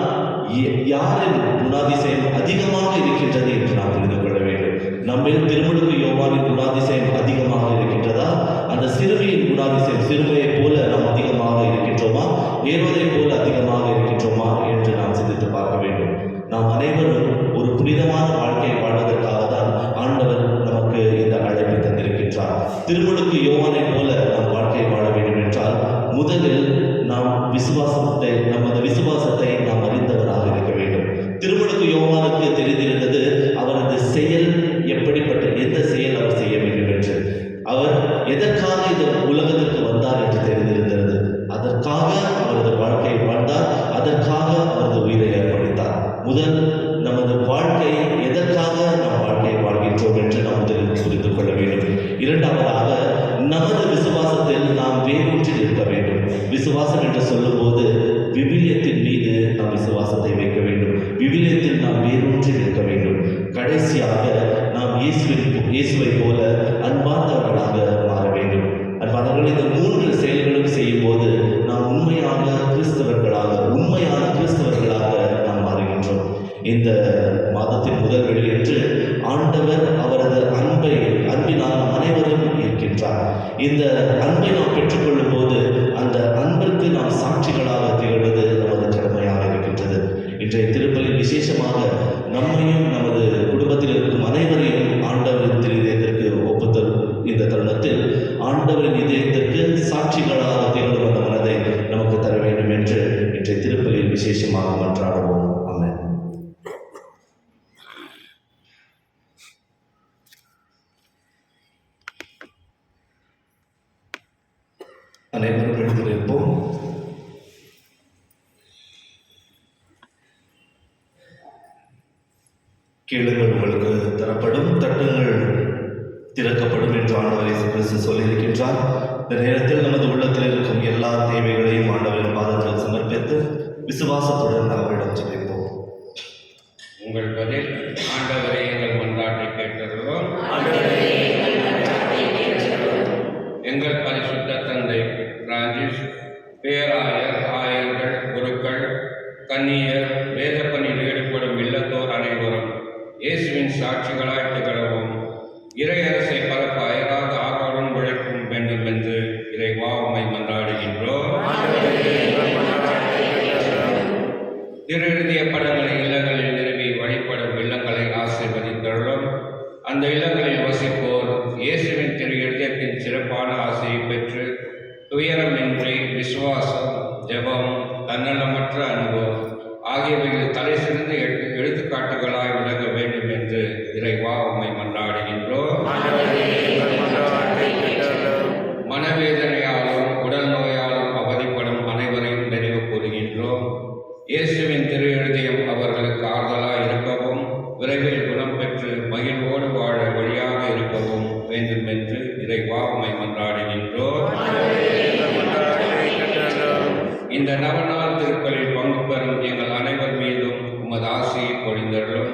யாரின் குணாதிசயம் அதிகமாக இருக்கின்றது என்று நாம் புரிந்து கொள்ள வேண்டும். நம்மில் திருமுழுக்கு யோவானின் குணாதிசயம் அதிகமாக இருக்கின்றதா? அந்த சிறுமியின் குணாதிசயம், சிறுமையை போல நாம் அதிகமாக இருக்கின்றோமா? ஏறுவதை போல அதிகமாக இருக்கின்றோமா என்று நாம் சிந்தித்து பார்க்க வேண்டும். நாம் அனைவரும் ஒரு புனிதமான வாழ்க்கையை வாழ்வதற்காக தான் ஆண்டவர் நமக்கு இந்த அழைப்பை தந்திருக்கின்றார். திருமுழுக்கு யோவானை போல நம் வாழ்க்கையை வாழ வேண்டும் என்றால் முதலில் நாம் நமது விசுவாசத்தை நாம் அறிந்தவராக இருக்க வேண்டும். திருமுழுக்கு யோவானுக்கு தெரிந்திருந்தது அவரது செயல் எப்படிப்பட்ட, எந்த செயல் அவர் செய்ய வேண்டும் என்று. அவர் எதற்காக இந்த உலகத்திற்கு வந்தார் என்று தெரிந்திருந்தது. அதற்காக அவரது வாழ்க்கையை வாழ்ந்தார், அதற்காக அவரது உயிரை அர்ப்பணித்தார். முதல் நமது வாழ்க்கை எதற்காக நாம் வாழ்க்கையை வாழ்கின்றோம் என்று நாம் முதலில் புரிந்து கொள்ள வேண்டும். இரண்டாவதாக, நமது விசுவாசத்தில் நாம் வேரூன்றி இருக்க வேண்டும். விசுவாசம் என்று சொல்லும்போது விவிலியத்தின் மீது நாம் விசுவாசத்தை வைக்க வேண்டும். விவிலியத்தில் நாம் வேரூன்றி இருக்க வேண்டும். கடைசியாக நாம் இயேசுவை போல அன்பார்ந்தவர்களாக மாற வேண்டும். அன்பார்ந்தவர்கள், இந்த 3 செயல்களும் செய்யும் போது நாம் உண்மையான கிறிஸ்தவர்களாக நாம் மாறுகின்றோம். இந்த மாதத்தின் முதல் வெள்ளியன்று ஆண்டவர் அவரது அன்பினால் அனைவரும் இருக்கின்றார். இந்த அன்பை நாம் பெற்றுக்கொள்ளும் போது அந்த அன்பிற்கு நாம் சாட்சிகளாக திகழ்வது நமது கடமையாக இருக்கின்றது. இன்றைய திருப்பலில் விசேஷமாக நம்மையும் நமது குடும்பத்தில் இருக்கும் அனைவரையும் ஆண்டவரின் இதயத்திற்கு ஒப்புத்தரும் இந்த தருணத்தில் ஆண்டவரின் இதயத்திற்கு சாட்சிகளாக திகழும் அந்த மனதை நமக்கு தர வேண்டும் என்று இன்றைய திருப்பலில் விசேஷமாக மன்றாடுவோம். ஆமென். அனைவரும் எழுந்திருப்போம். கேளுங்கள் உங்களுக்கு தரப்படும், தட்டுங்கள் திறக்கப்படும் என்று ஆண்டவர் இயேசு கிறிஸ்து சொல்லியிருக்கின்றார். இந்த நேரத்தில் நமது உள்ளத்தில் இருக்கும் எல்லா தேவைகளையும் ஆண்டவரின் பாதத்தில் சமர்ப்பித்து விசுவாசத்துடன் அவரிடம் ஜெபிப்போம். உங்கள் பதில், ஆண்டவரே எங்கள் மன்றாட்டை கேட்டருளும். ஆண்டவரே எங்கள் விசுவாசம், ஜெபம், தன்னலமற்ற அன்பு ஆகியவைகள் தலை சிறந்த எடுத்துக்காட்டுகளாய் விளங்க வேண்டும் என்று இறைவா உம்மை மன்றாடுகின்றோம். மனவேதனையாலும் உடல் நோயாலும் அவதிப்படும் அனைவரையும் நினைவு கூறுகின்றோம். இயேசுவின் திரு இருதயம் அவர்களுக்கு ஆறுதலாய் இருக்கவும், விரைவில் குணம் பெற்று மகிழ்வோடு வாழ வழியாக இருக்கவும் வேண்டும் என்று இறைவா உம்மை மன்றாடுகின்றோம். இந்த நவநாள் திருப்பலில் பங்கு பெறும் எங்கள் அனைவர் மீதும் உமது ஆசையை பொழிந்தருளும்.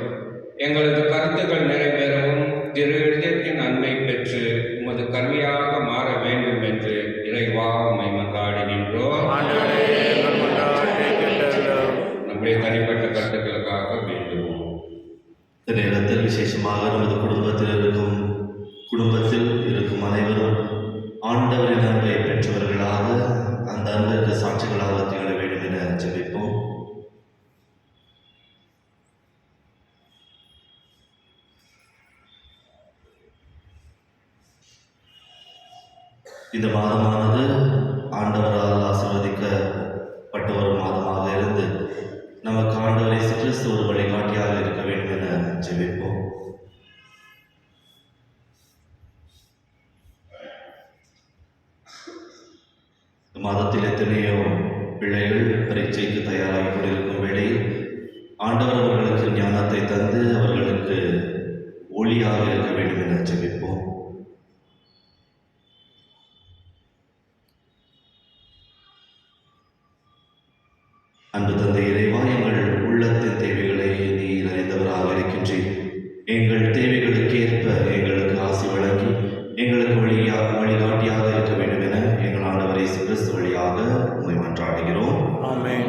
எங்களது கருத்துக்கள் நிறைவேறவும் திரு இருதயத்தின் அன்பை பெற்று உமது கருவியாக மாற வேண்டும் என்று இறைவா உம்மை மன்றாடுகின்றோம். நம்முடைய தனிப்பட்ட கருத்துக்களுக்காக வேண்டுவோம். இந்த நேரத்தில் விசேஷமாக நமது குடும்பத்தில் இருக்கும் அனைவரும் ஆண்டவரின் அன்பை பெற்றவர்களாக அந்த அன்பிற்கு சாட்சிகளாக திகழ வேண்டும் என ஜெபிப்போம். இந்த மாதமானது ஆண்டவரால் ஆசீர்வதிக்கப்பட்ட ஒரு மாதமாக இருந்து நமக்கு ஆண்டவரை கிறிஸ்து ஒரு வழிகாட்டியாக இருக்க வேண்டும் என ஜெபிப்போம். மாதத்தில் எத்தனையோ பிள்ளைகள் பரீட்சைக்கு தயாராகி கொண்டிருக்கும் வேளையில் ஆண்டவர் அவர்களுக்கு ஞானத்தை தந்து அவர்களுக்கு ஒளியாக இருக்க வேண்டும் என ஜெபிப்போம். அன்பு தந்தை இறைவா, எங்கள் உள்ளத்தின் தேவைகளை நீர் அறிந்தவராக இருக்கின்றீர். எங்கள் தேவைகளுக்கு ஏற்ப எங்களுக்கு ஆசி வழங்கி எங்களுக்கு வழிகாட்டியாக இருக்க வேண்டும் என எங்கள் ஆண்டவர் இயேசு கிறிஸ்து வழியாக உம்மை மன்றாடுகிறோம். ஆமென்.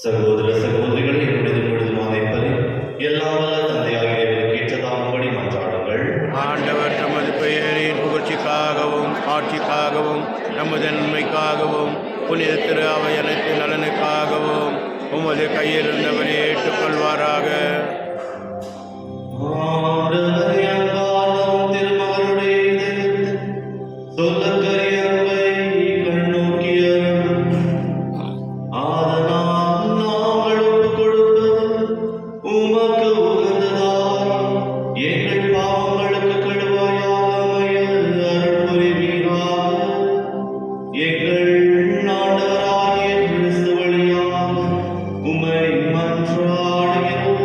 சகோதர சகோதரிகளை எல்லாம் வல்ல தந்தையாகிய இறைவனுக்கு ஏற்றதாகும்படி மன்றாடுங்கள். ஆண்டவர் தமது பெயரின் புகழ்ச்சிக்காகவும் ஆட்சிக்காகவும் நமது நன்மைக்காகவும் புனித திரு அவை அனைத்து நலனுக்காகவும் உமது கையில் இருந்தவரை ஏற்றுக்கொள்வாராக. ஆண்டவரே, அன்பார்ந்த திருமகனுடைய இதயத்தில் சொல்லக்கரிய அன்பை கண்ணோக்கி அருளும். ஆதலால் நாங்கள் ஒப்புக் கொடுப்பது உமக்கு உகந்ததாய் எங்கள் பாவங்களுக்கு கழுவாயாக அமைய அருள் புரிவீராக. எங்கள் ஆண்டவராகிய கிறிஸ்து வழியாக உம்மை மன்றாடுகிறோம்.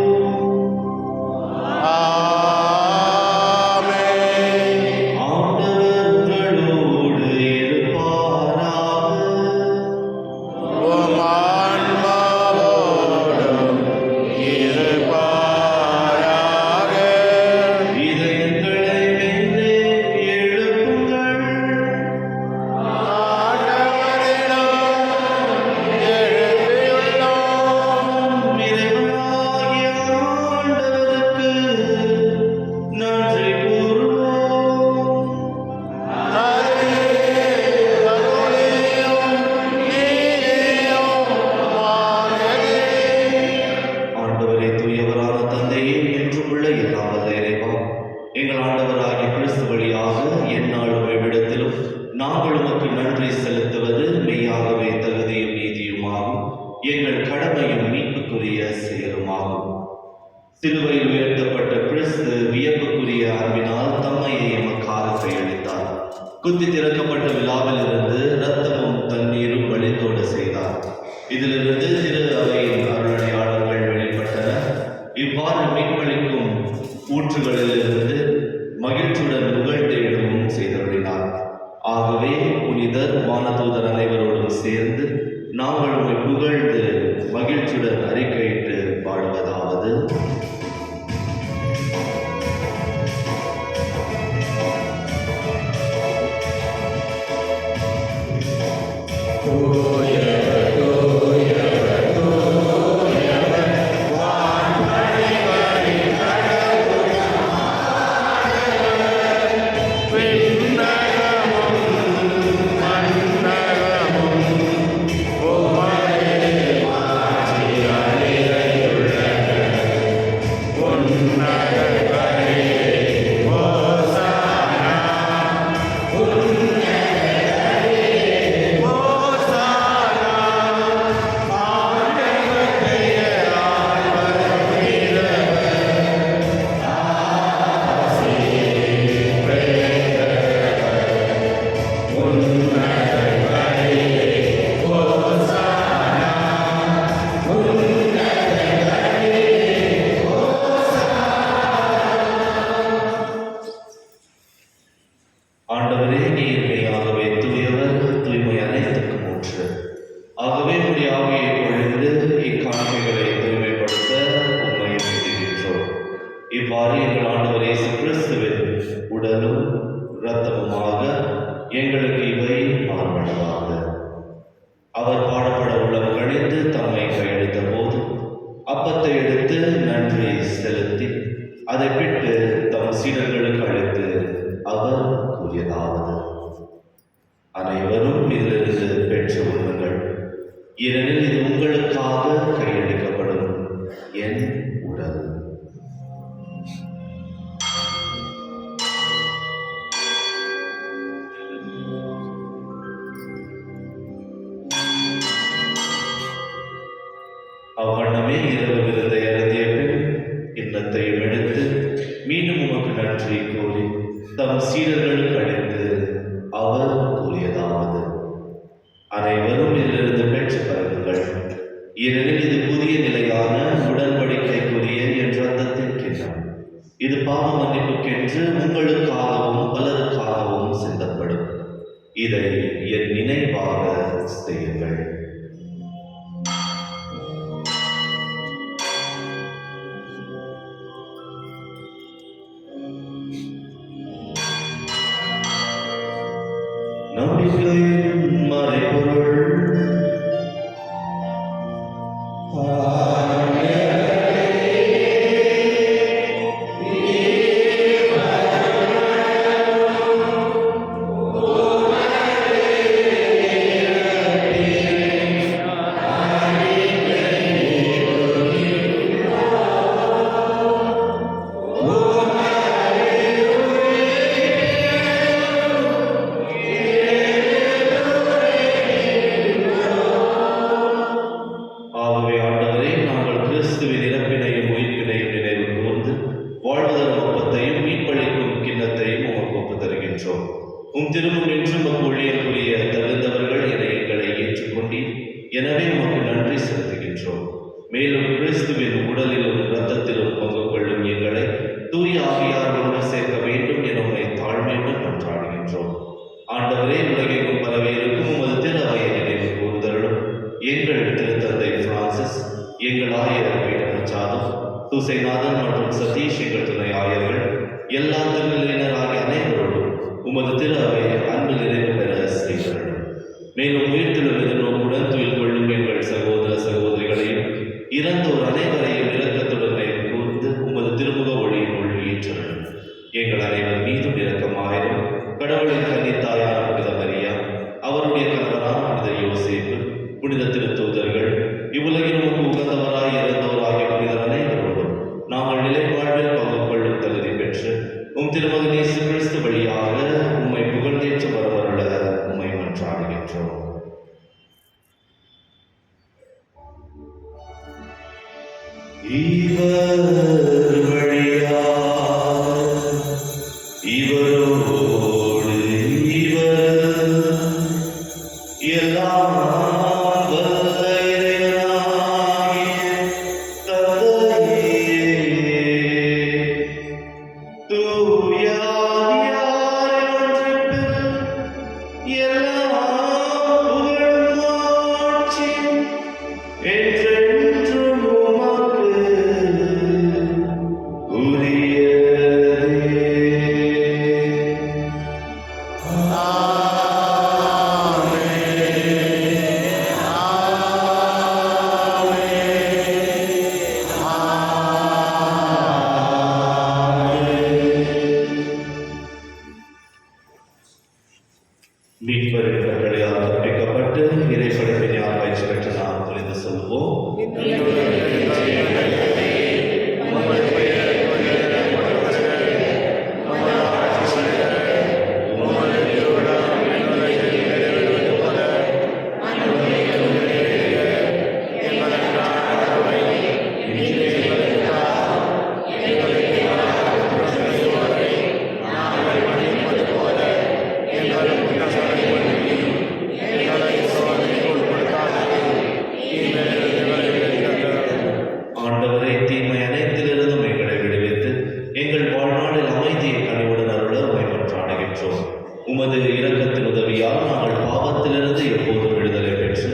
எங்கள் ஆண்டவராகிய கிறிஸ்து வழியாக எந்நாளும் எவ்விடத்திலும் நாங்கள் உமக்கு நன்றி செலுத்துவது மெய்யாகவே தகுதியும் நீதியுமாகும், எங்கள் கடமையும் மீட்புக்குரிய செயலுமாகும். சிலுவையில் உயர்த்தப்பட்ட கிறிஸ்து வியப்புக்குரிய அன்பினால் தம்மையை எமக்காக கையளித்தார். குத்தி திறக்கப்பட்ட விழாவிலிருந்து இரத்தமும் தண்ணீரும் வழிந்தோட செய்தார். இதிலிருந்து திரு அவையின் அருளடையாளர்கள் வெளிப்பட்டன. இவ்வாறு மீட்பளிக்கும் ஊற்றுகளிலிருந்து மகிழ்ச்சியுடன் புகழ்ந்தேடவும் செய்தருளினார். ஆகவே புனிதர் வானதூதர் அனைவரோடும் சேர்ந்து நாங்கள் உம்மை புகழ்ந்து மகிழ்ச்சியுடன் அறிக்கையிட்டு பாடுவதாவது: ஆண்டவரே, நீர் மெய்யாகவே தூயவர், தூய்மை அனைத்துக்கும் ஊற்று. ஆகவே உம்முடைய ஆவியை பொழிந்து இக்காணிக்கைகளை தூய்மைப்படுத்த உம்மை வேண்டுகின்றோம். இவ்வாறு எங்கள் ஆண்டவர் இயேசு கிறிஸ்துவின் உடலும் இரத்தமுமாக எங்களுக்கு இவை மாறுபடுவாக. அவர் பாடப்பட உள்ளம் கழிந்து தம்மை கையளித்த போது அப்பத்தை எடுத்து நன்றி செலுத்தி அதை பிட்டு தம் சீடர்களுக்கு அளித்து அவர் கூறியதாவது: அனைவரும் இதிலிருந்து பெற்று உண்ணுங்கள், ஏனெனில் இது உங்களுக்காக கையளிக்கப்படும் என் உடல். அவ்வண்ணமே இரவு விருந்தை அருந்திய பின் கிண்ணத்தையும் எடுத்து மீண்டும் உமக்கு நன்றி கூறி தம் சீடர்களுக்கு அளித்து அவர் கூறியதாவது: அனைவரும் இதிலிருந்து பெற்று பருகுங்கள், ஏனெனில் இது புதிய நிலையான உடன்படிக்கைக்குரிய என் இரத்தத்தின் கிண்ணம். இது பாவ மன்னிப்புக்கென்று உங்களுக்காகவும் பலருக்காகவும் சிந்தப்படும். இதை என் நினைவாக செய்யுங்கள். நம்பிக்கையின் மறைபொருள். உம் திருமுன் என்றும் ஊழியருக்குரிய தகுந்தவர்கள் என எங்களை ஏற்றுக்கொண்டீர். எனவே உமக்கு நன்றி செலுத்துகின்றோம். மேலும் கிறிஸ்துவின் உடலிலும் இரத்தத்திலும் பங்கு கொள்ளும் எங்களை தூய ஆவியார் ஒன்று சேர்க்க வேண்டும் என உம்மை தாழ்மையுடன் கொண்டாடுகின்றோம். ஆண்டவரே, உலகெங்கும் பரவி இருக்கும் உமது திரு அவையை நினைவு கூர்ந்தருளும். எங்கள் திருத்தந்தை பிரான்சிஸ், எங்கள் ஆயர் பீட்டர் தூசைநாதன் மற்றும் சதீஷ் எங்கள் துணை ஆயர்கள், எல்லா திருநிலையினராகிய அனைவரோடும் உமது திரு அவை அன்பில் நிறைவு பெற செய்தருளும். மேலும் உயிர்த்தெழும் எதிர்நோக்குடன் துயில் கொள்ளும் எங்கள் சகோதர சகோதரிகளையும் இறந்தோர் அனைவரையும் இரக்கத்துடன் நினைவு கூர்ந்து உமது திருமுக ஒளியினுள் ஏற்றருளும். எங்கள் அனைவர் மீதும் இரக்கமாயிரும். கடவுளின் கன்னித்தாயான புனித மரியா, அவருடைய கணவரான புனித யோசேப்பு, புனித திருத்தூதர்கள், இவ்வுலகில் உமக்கு உகந்தவராய் இறந்தோராகிய புனிதர் அனைவரோடும் நாங்கள் நிலை வாழ்வில் பங்கு கொள்ளும் தகுதி பெற்று உம் திருமகன் திருமகன் இயேசு கிறிஸ்து வழியாக உம்மை புகழ்ந்தேற்ற வரவருள உம்மை மன்றாடுகின்றோம். இவர் வழியாக இவரோடு இவர் எல்லாம் வல்ல இறைவனாகிய தந்தையே, தூய ஆவியாரின் ஒன்றிப்பில் எல்லா புகழும் ஆட்சியும் என்றென்றும் உமக்கு உரியதே. மீட்பரின் கட்டளையால் கற்பிக்கப்பட்டு இறைப்படைப்பின் யார் பயிற்சி பெற்று நாம் புரிந்து சொல்வோம். ஆண்டவரே, தீமை அனைத்திலிருந்தும் எங்களை விடுவித்து எங்கள் வாழ்நாளில் அமைதியை கனிவுடன் அருள உம்மை மன்றாடுகின்றோம். உமது இரக்கத்தின் உதவியால் நாங்கள் பாவத்திலிருந்து எப்போதும் விடுதலை பெற்று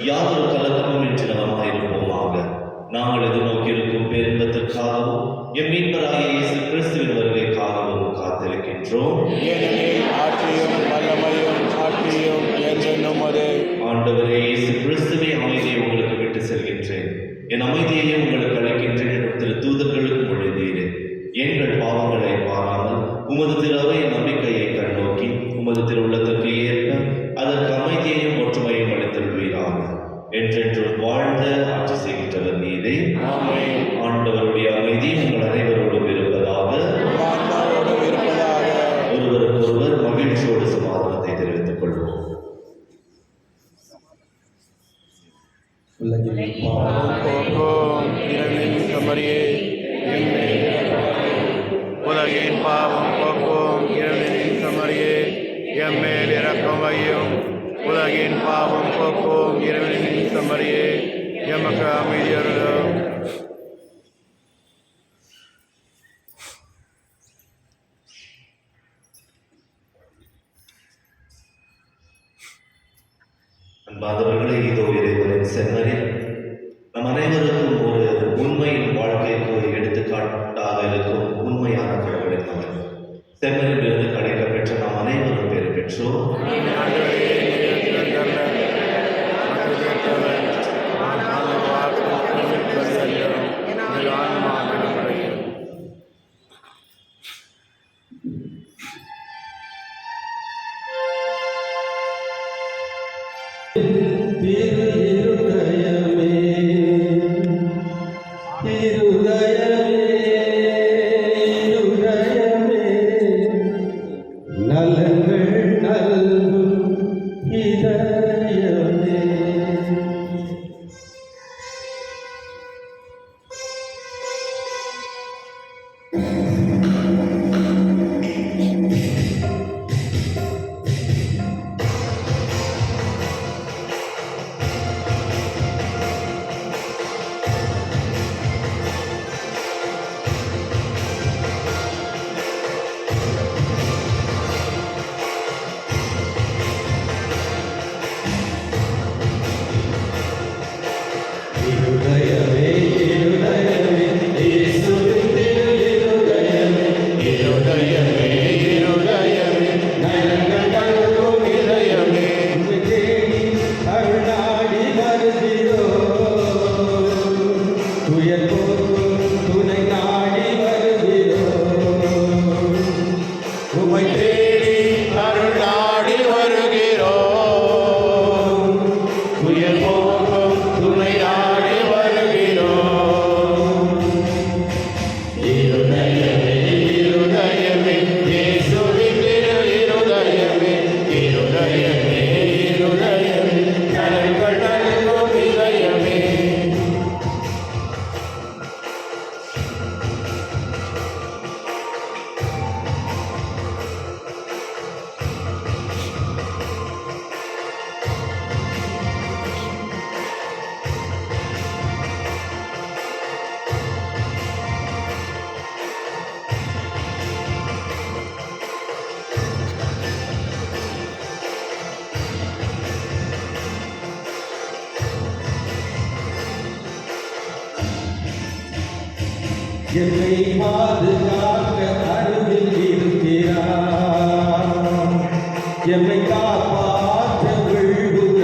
யாதொரு கலக்கமும் இன்றி நலமாயிருப்போமாக. நாங்கள் எதிர்நோக்கியிருக்கும் பேரின்பத்திற்காகவும் எம் மீட்பராகிய இயேசு கிறிஸ்துவின் வருகைக்காகவும் காத்திருக்கின்றோம். ஏனெனில் ஆட்சியும் வல்லமையும் சாட்சியும் என்றென்றும் உமதே. ஆண்டவரே இயேசு கிறிஸ்துவே, அமைதியை உங்களுக்கு விட்டு செல்கின்றேன், என் அமைதியையே உங்களுக்கு அளிக்கின்றேன் என்று திரு தூதர்களுக்கு மொழிந்தீரே. எங்கள் பாவங்களை பாராமல் உமது திரு அவையின் நம்பிக்கையை கண்ணோக்கி உமது திருவுள்ளத்திற்கு ஏற்ப அதற்கு அமைதியையும் ஒற்றுமையும் அளித்தருள்வீராக. என்றென்றும் வாழ்ந்த ஆட்சி செய்கின்றவர் நீரே. ஆமென். ஆண்டவருடைய அமைதி உங்கள் அனைவரோடும் இருப்பதாக. ஆன்மாவோடும் இருப்பதாக. ஒருவருக்கொருவர் மகிழ்ச்சியோடு சமாதானத்தை தெரிவித்துக் கொள்வோம். போக்கும் இறைவனின் செம்மறியே, உலகின் பாவம் போக்கும் இறைவனின் செம்மறியே, எம்மேல் இரக்கம் வையும். உலகின் பாவம் போக்கும் இறைவனின் செம்மறியே, எமக்கு அமைதி அருளும். அன்பாதவர்களே, இதோ இறைவனின் செம்மறி நம் அனைவருக்கும் ஒரு உண்மையின் வாழ்க்கைக்கு எடுத்துக்காட்டாக இருக்கும் உண்மையான கடவுளின் மகன். செம்மறியிலிருந்து கிடைக்க பெற்ற நாம் அனைவரும் பேர் பெற்றோம். இருதயமே என்னை பாதுகாக்க அருகில் இருக்கிறார், என்னை காப்பாற்ற விழுகைகிறார்,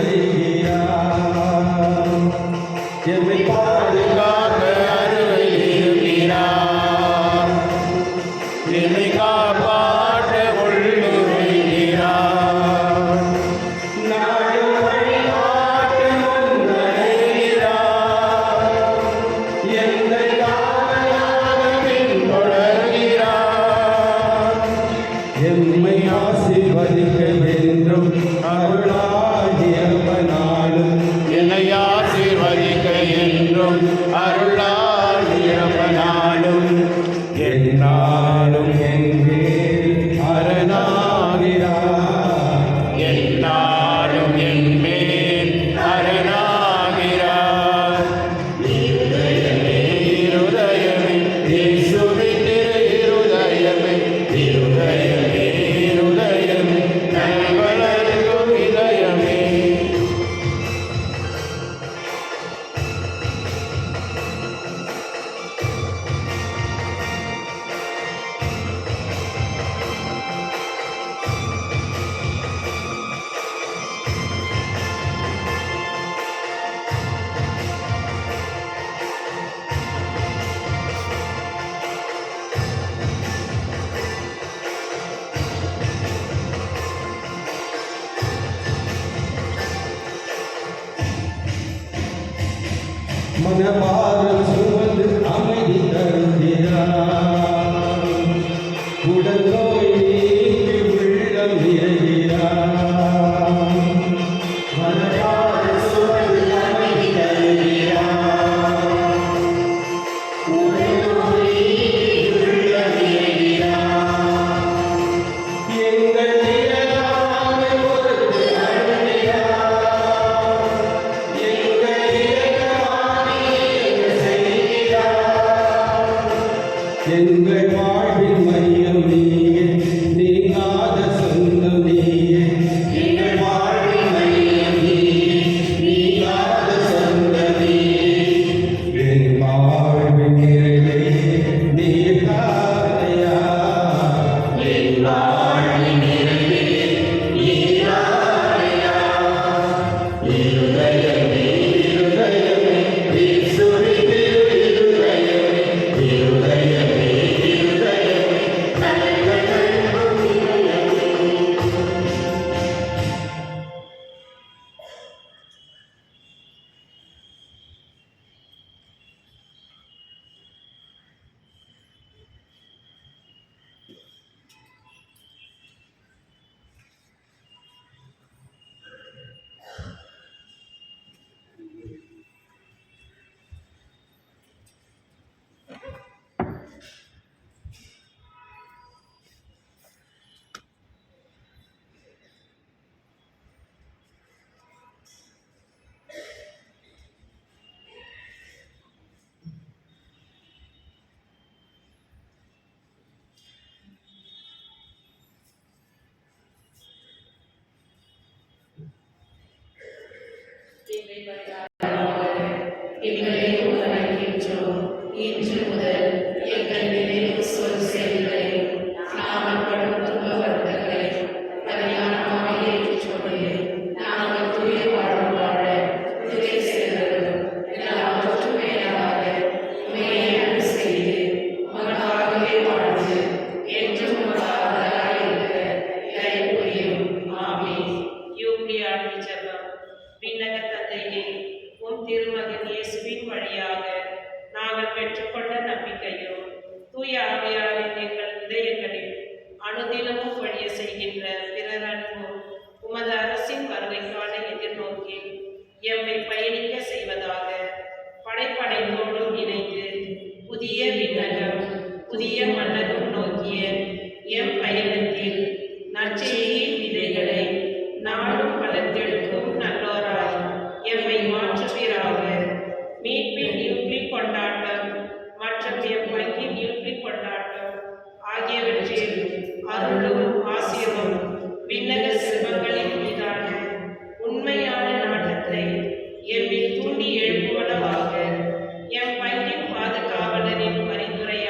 என்னை பாதுகாக்க அருகில் இருக்கிறார், என்னை காப்பாற்ற கொள்ளுகிறார். நாடும் வழிகாட்ட முன்னடைகிறார், என்னை காவலாக பின்தொடர்கிறார். எம்மை ஆசீர்வதிக்க என்றும் அருளாகியவனாலும் என்னை ஆசீர்வதிக்க என்றும் அருளாகியவனாலும் எந்நாளும் என் மேல் அரணாகிறார், எந்நாளும் என் மேல் அரணாகிறார். இருதயமே இருதயமே இயேசுவின் திரு இருதயமே, இருதயமே இருதயமே நல்வளர்க்கும் இதயமே. மனபாரம் சுமந்து அமைதி தருகிறார், உடல் நோய் நீக்கி உள்ளம் நிறைகிறார். மனபாரம் சுமந்து அமைதி தருகிறார், உடல் நோய் நீக்கி உள்ளம் நிறைகிறார். எங்கள் இயலாமை பொறுத்து அருளுகிறார், எங்கள் எங்கள் வாழ்வின் மையம் நீயே, நீங்காத சொந்தம் நீயே. எங்கள் வாழ்வின் மையம் நீயே, நீங்காத சொந்தம் நீயே. என் வாழ்வின் நிறைவே நீர் தாரையா, என் வாழ்வின் நிறைவே நீர் தாரையா. இருதயமே இருதயமே இயேசுவின் திரு இருதயமே, இருதயமே இருதயமே நல்வளர்க்கும் இதயமே. எங்களை உணர்கின்றோம். இன்று முதல் எங்கள் நினைவு சொல் செயல்களையும் நாங்கள் படும் துன்ப வருத்தங்களையும் பரிகாரமாக ஏற்றுக்கொண்டு நாங்கள் தூய வாழ்வு வாழ துணை செய்தவர்களும் எல்லாவற்றும் மேலாக உண்மையை அன்பு செய்து உமக்காகவே வாழ்ந்து என்றும் உமக்காக இருக்க இறை புரியும். ஆமென். யூப்ளியாண்டு ஜெபம். விண்ணக தந்தையே, உம் திருமகன் இயேசுவின் வழியாக நாங்கள் பெற்றுக்கொண்ட நம்பிக்கையும் தூய ஆவியாரின் எங்கள் இதயங்களில் அனுதினமும் வழிய செய்கின்ற பிறர் அன்பும் உமது அரசின் வருகைக்கான எதிர்நோக்கில் எம்மை பயணிக்க செய்வதாக. படைப்படைத்தோடும் இணைந்து புதிய விண்ணகம் புதிய மன்னகம் நோக்கிய எம் பயணத்தில் நற்செய்தியின் விதைகளை நாளும் வளர்த்தெடுக்கும் நல்லோராய் எம்மை மாற்றுவீராக. மீட்பின் யூப்ளி கொண்டாட்டம் மற்றும் எம் பங்கின் யூப்ளி கொண்டாட்டம் ஆகியவற்றில் அருளும் ஆசிரியரும் விண்ணக செல்வங்களின் மீதான உண்மையான நாட்டத்தை எம்மில் தூண்டி எழுப்புவனவாக. எம் பங்கின் பாதுகாவலரின் பரிந்துரையால்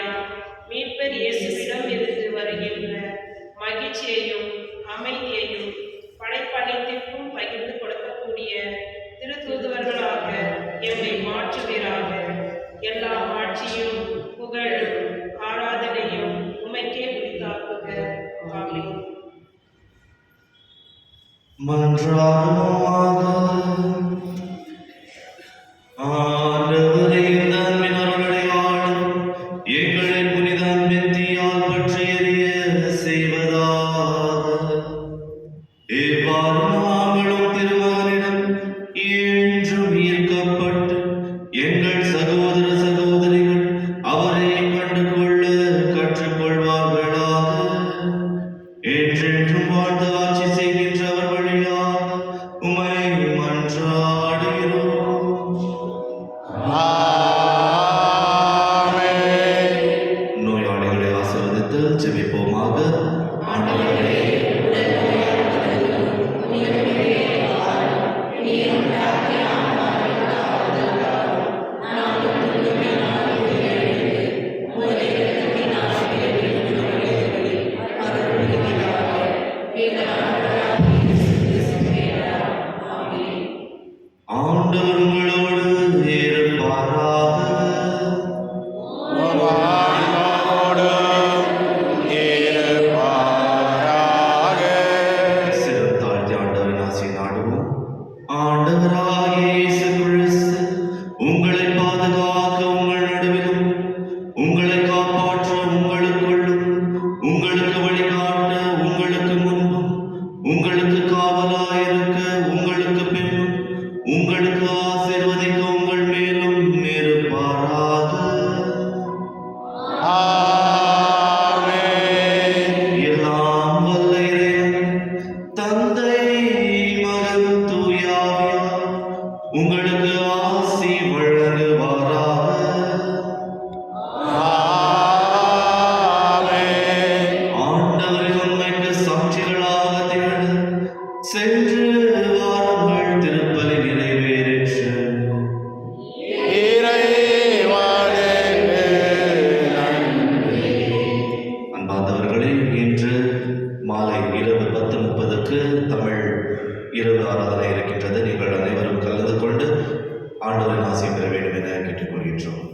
மன்றாடுவோமாக. ஆண்டவரே, இந்த அன்பின் அருளடையாளம் எங்களை புனித அன்பின் தீயால் பற்றி எரிய செய்வதாக. இவ்வாறு நாங்களும் திருமகனிடம் என்றும் ஈர்க்கப்பட்டு எங்கள் சகோதர சகோதரிகள் அவரை கண்டு கொள்ள கற்றுக்கொள்வார்களாக. என்றென்றும் வாழ்ந்து ஆட்சி செய்கின்றவர் வழியாக உம்மை மன்றாடுகிறோம். ஆமென். நோயாளிகளை ஆசீர்வதித்து ஜெபிப்போமாக. ஆண்டவரே, ஆண்டவர் உங்களோடு இருப்பாராக. உம் ஆன்மாவோடும் இருப்பாராக. சிரம் தாழ்த்தி ஆண்டவரின் ஆசியை நாடுவோம். ஆண்டவராகிய இயேசு கிறிஸ்து உங்களை பாதுகாக்க உங்கள் நடுவிலும், உங்களை காப்பாற்ற உங்களுக்குள்ளும், உங்களுக்கு வழிகாட்ட உங்களுக்கு முன்பும், உங்களுக்கு காவலாயிருக்க உங்களுக்கு பின்னும், உங்களுக்கு ஆசீர்வதிக்க உங்கள் மேலும் இருப்பாராக. ஆமென். எல்லாம் வல்ல இறைவன், தந்தை, மகன், தூய ஆவியார் உங்களுக்கு ஆசி வழங்குவாராக. ஆமென். ஆண்டவரின் உண்மைக்கு சாட்சிகளாக திகழ சென்று வாருங்கள். திருப்பலி நிறைவேறிற்று. இறைவனுக்கு நன்றி. அன்பார்ந்தவர்களே, இன்று மாலை இரவு 10:30க்கு தமிழ் இரவு ஆராதனை இருக்கின்றது. நீங்கள் அனைவரும் கலந்து கொண்டு ஆண்டவரின் ஆசை பெற வேண்டும் என கேட்டுக்கொள்கின்றோம்.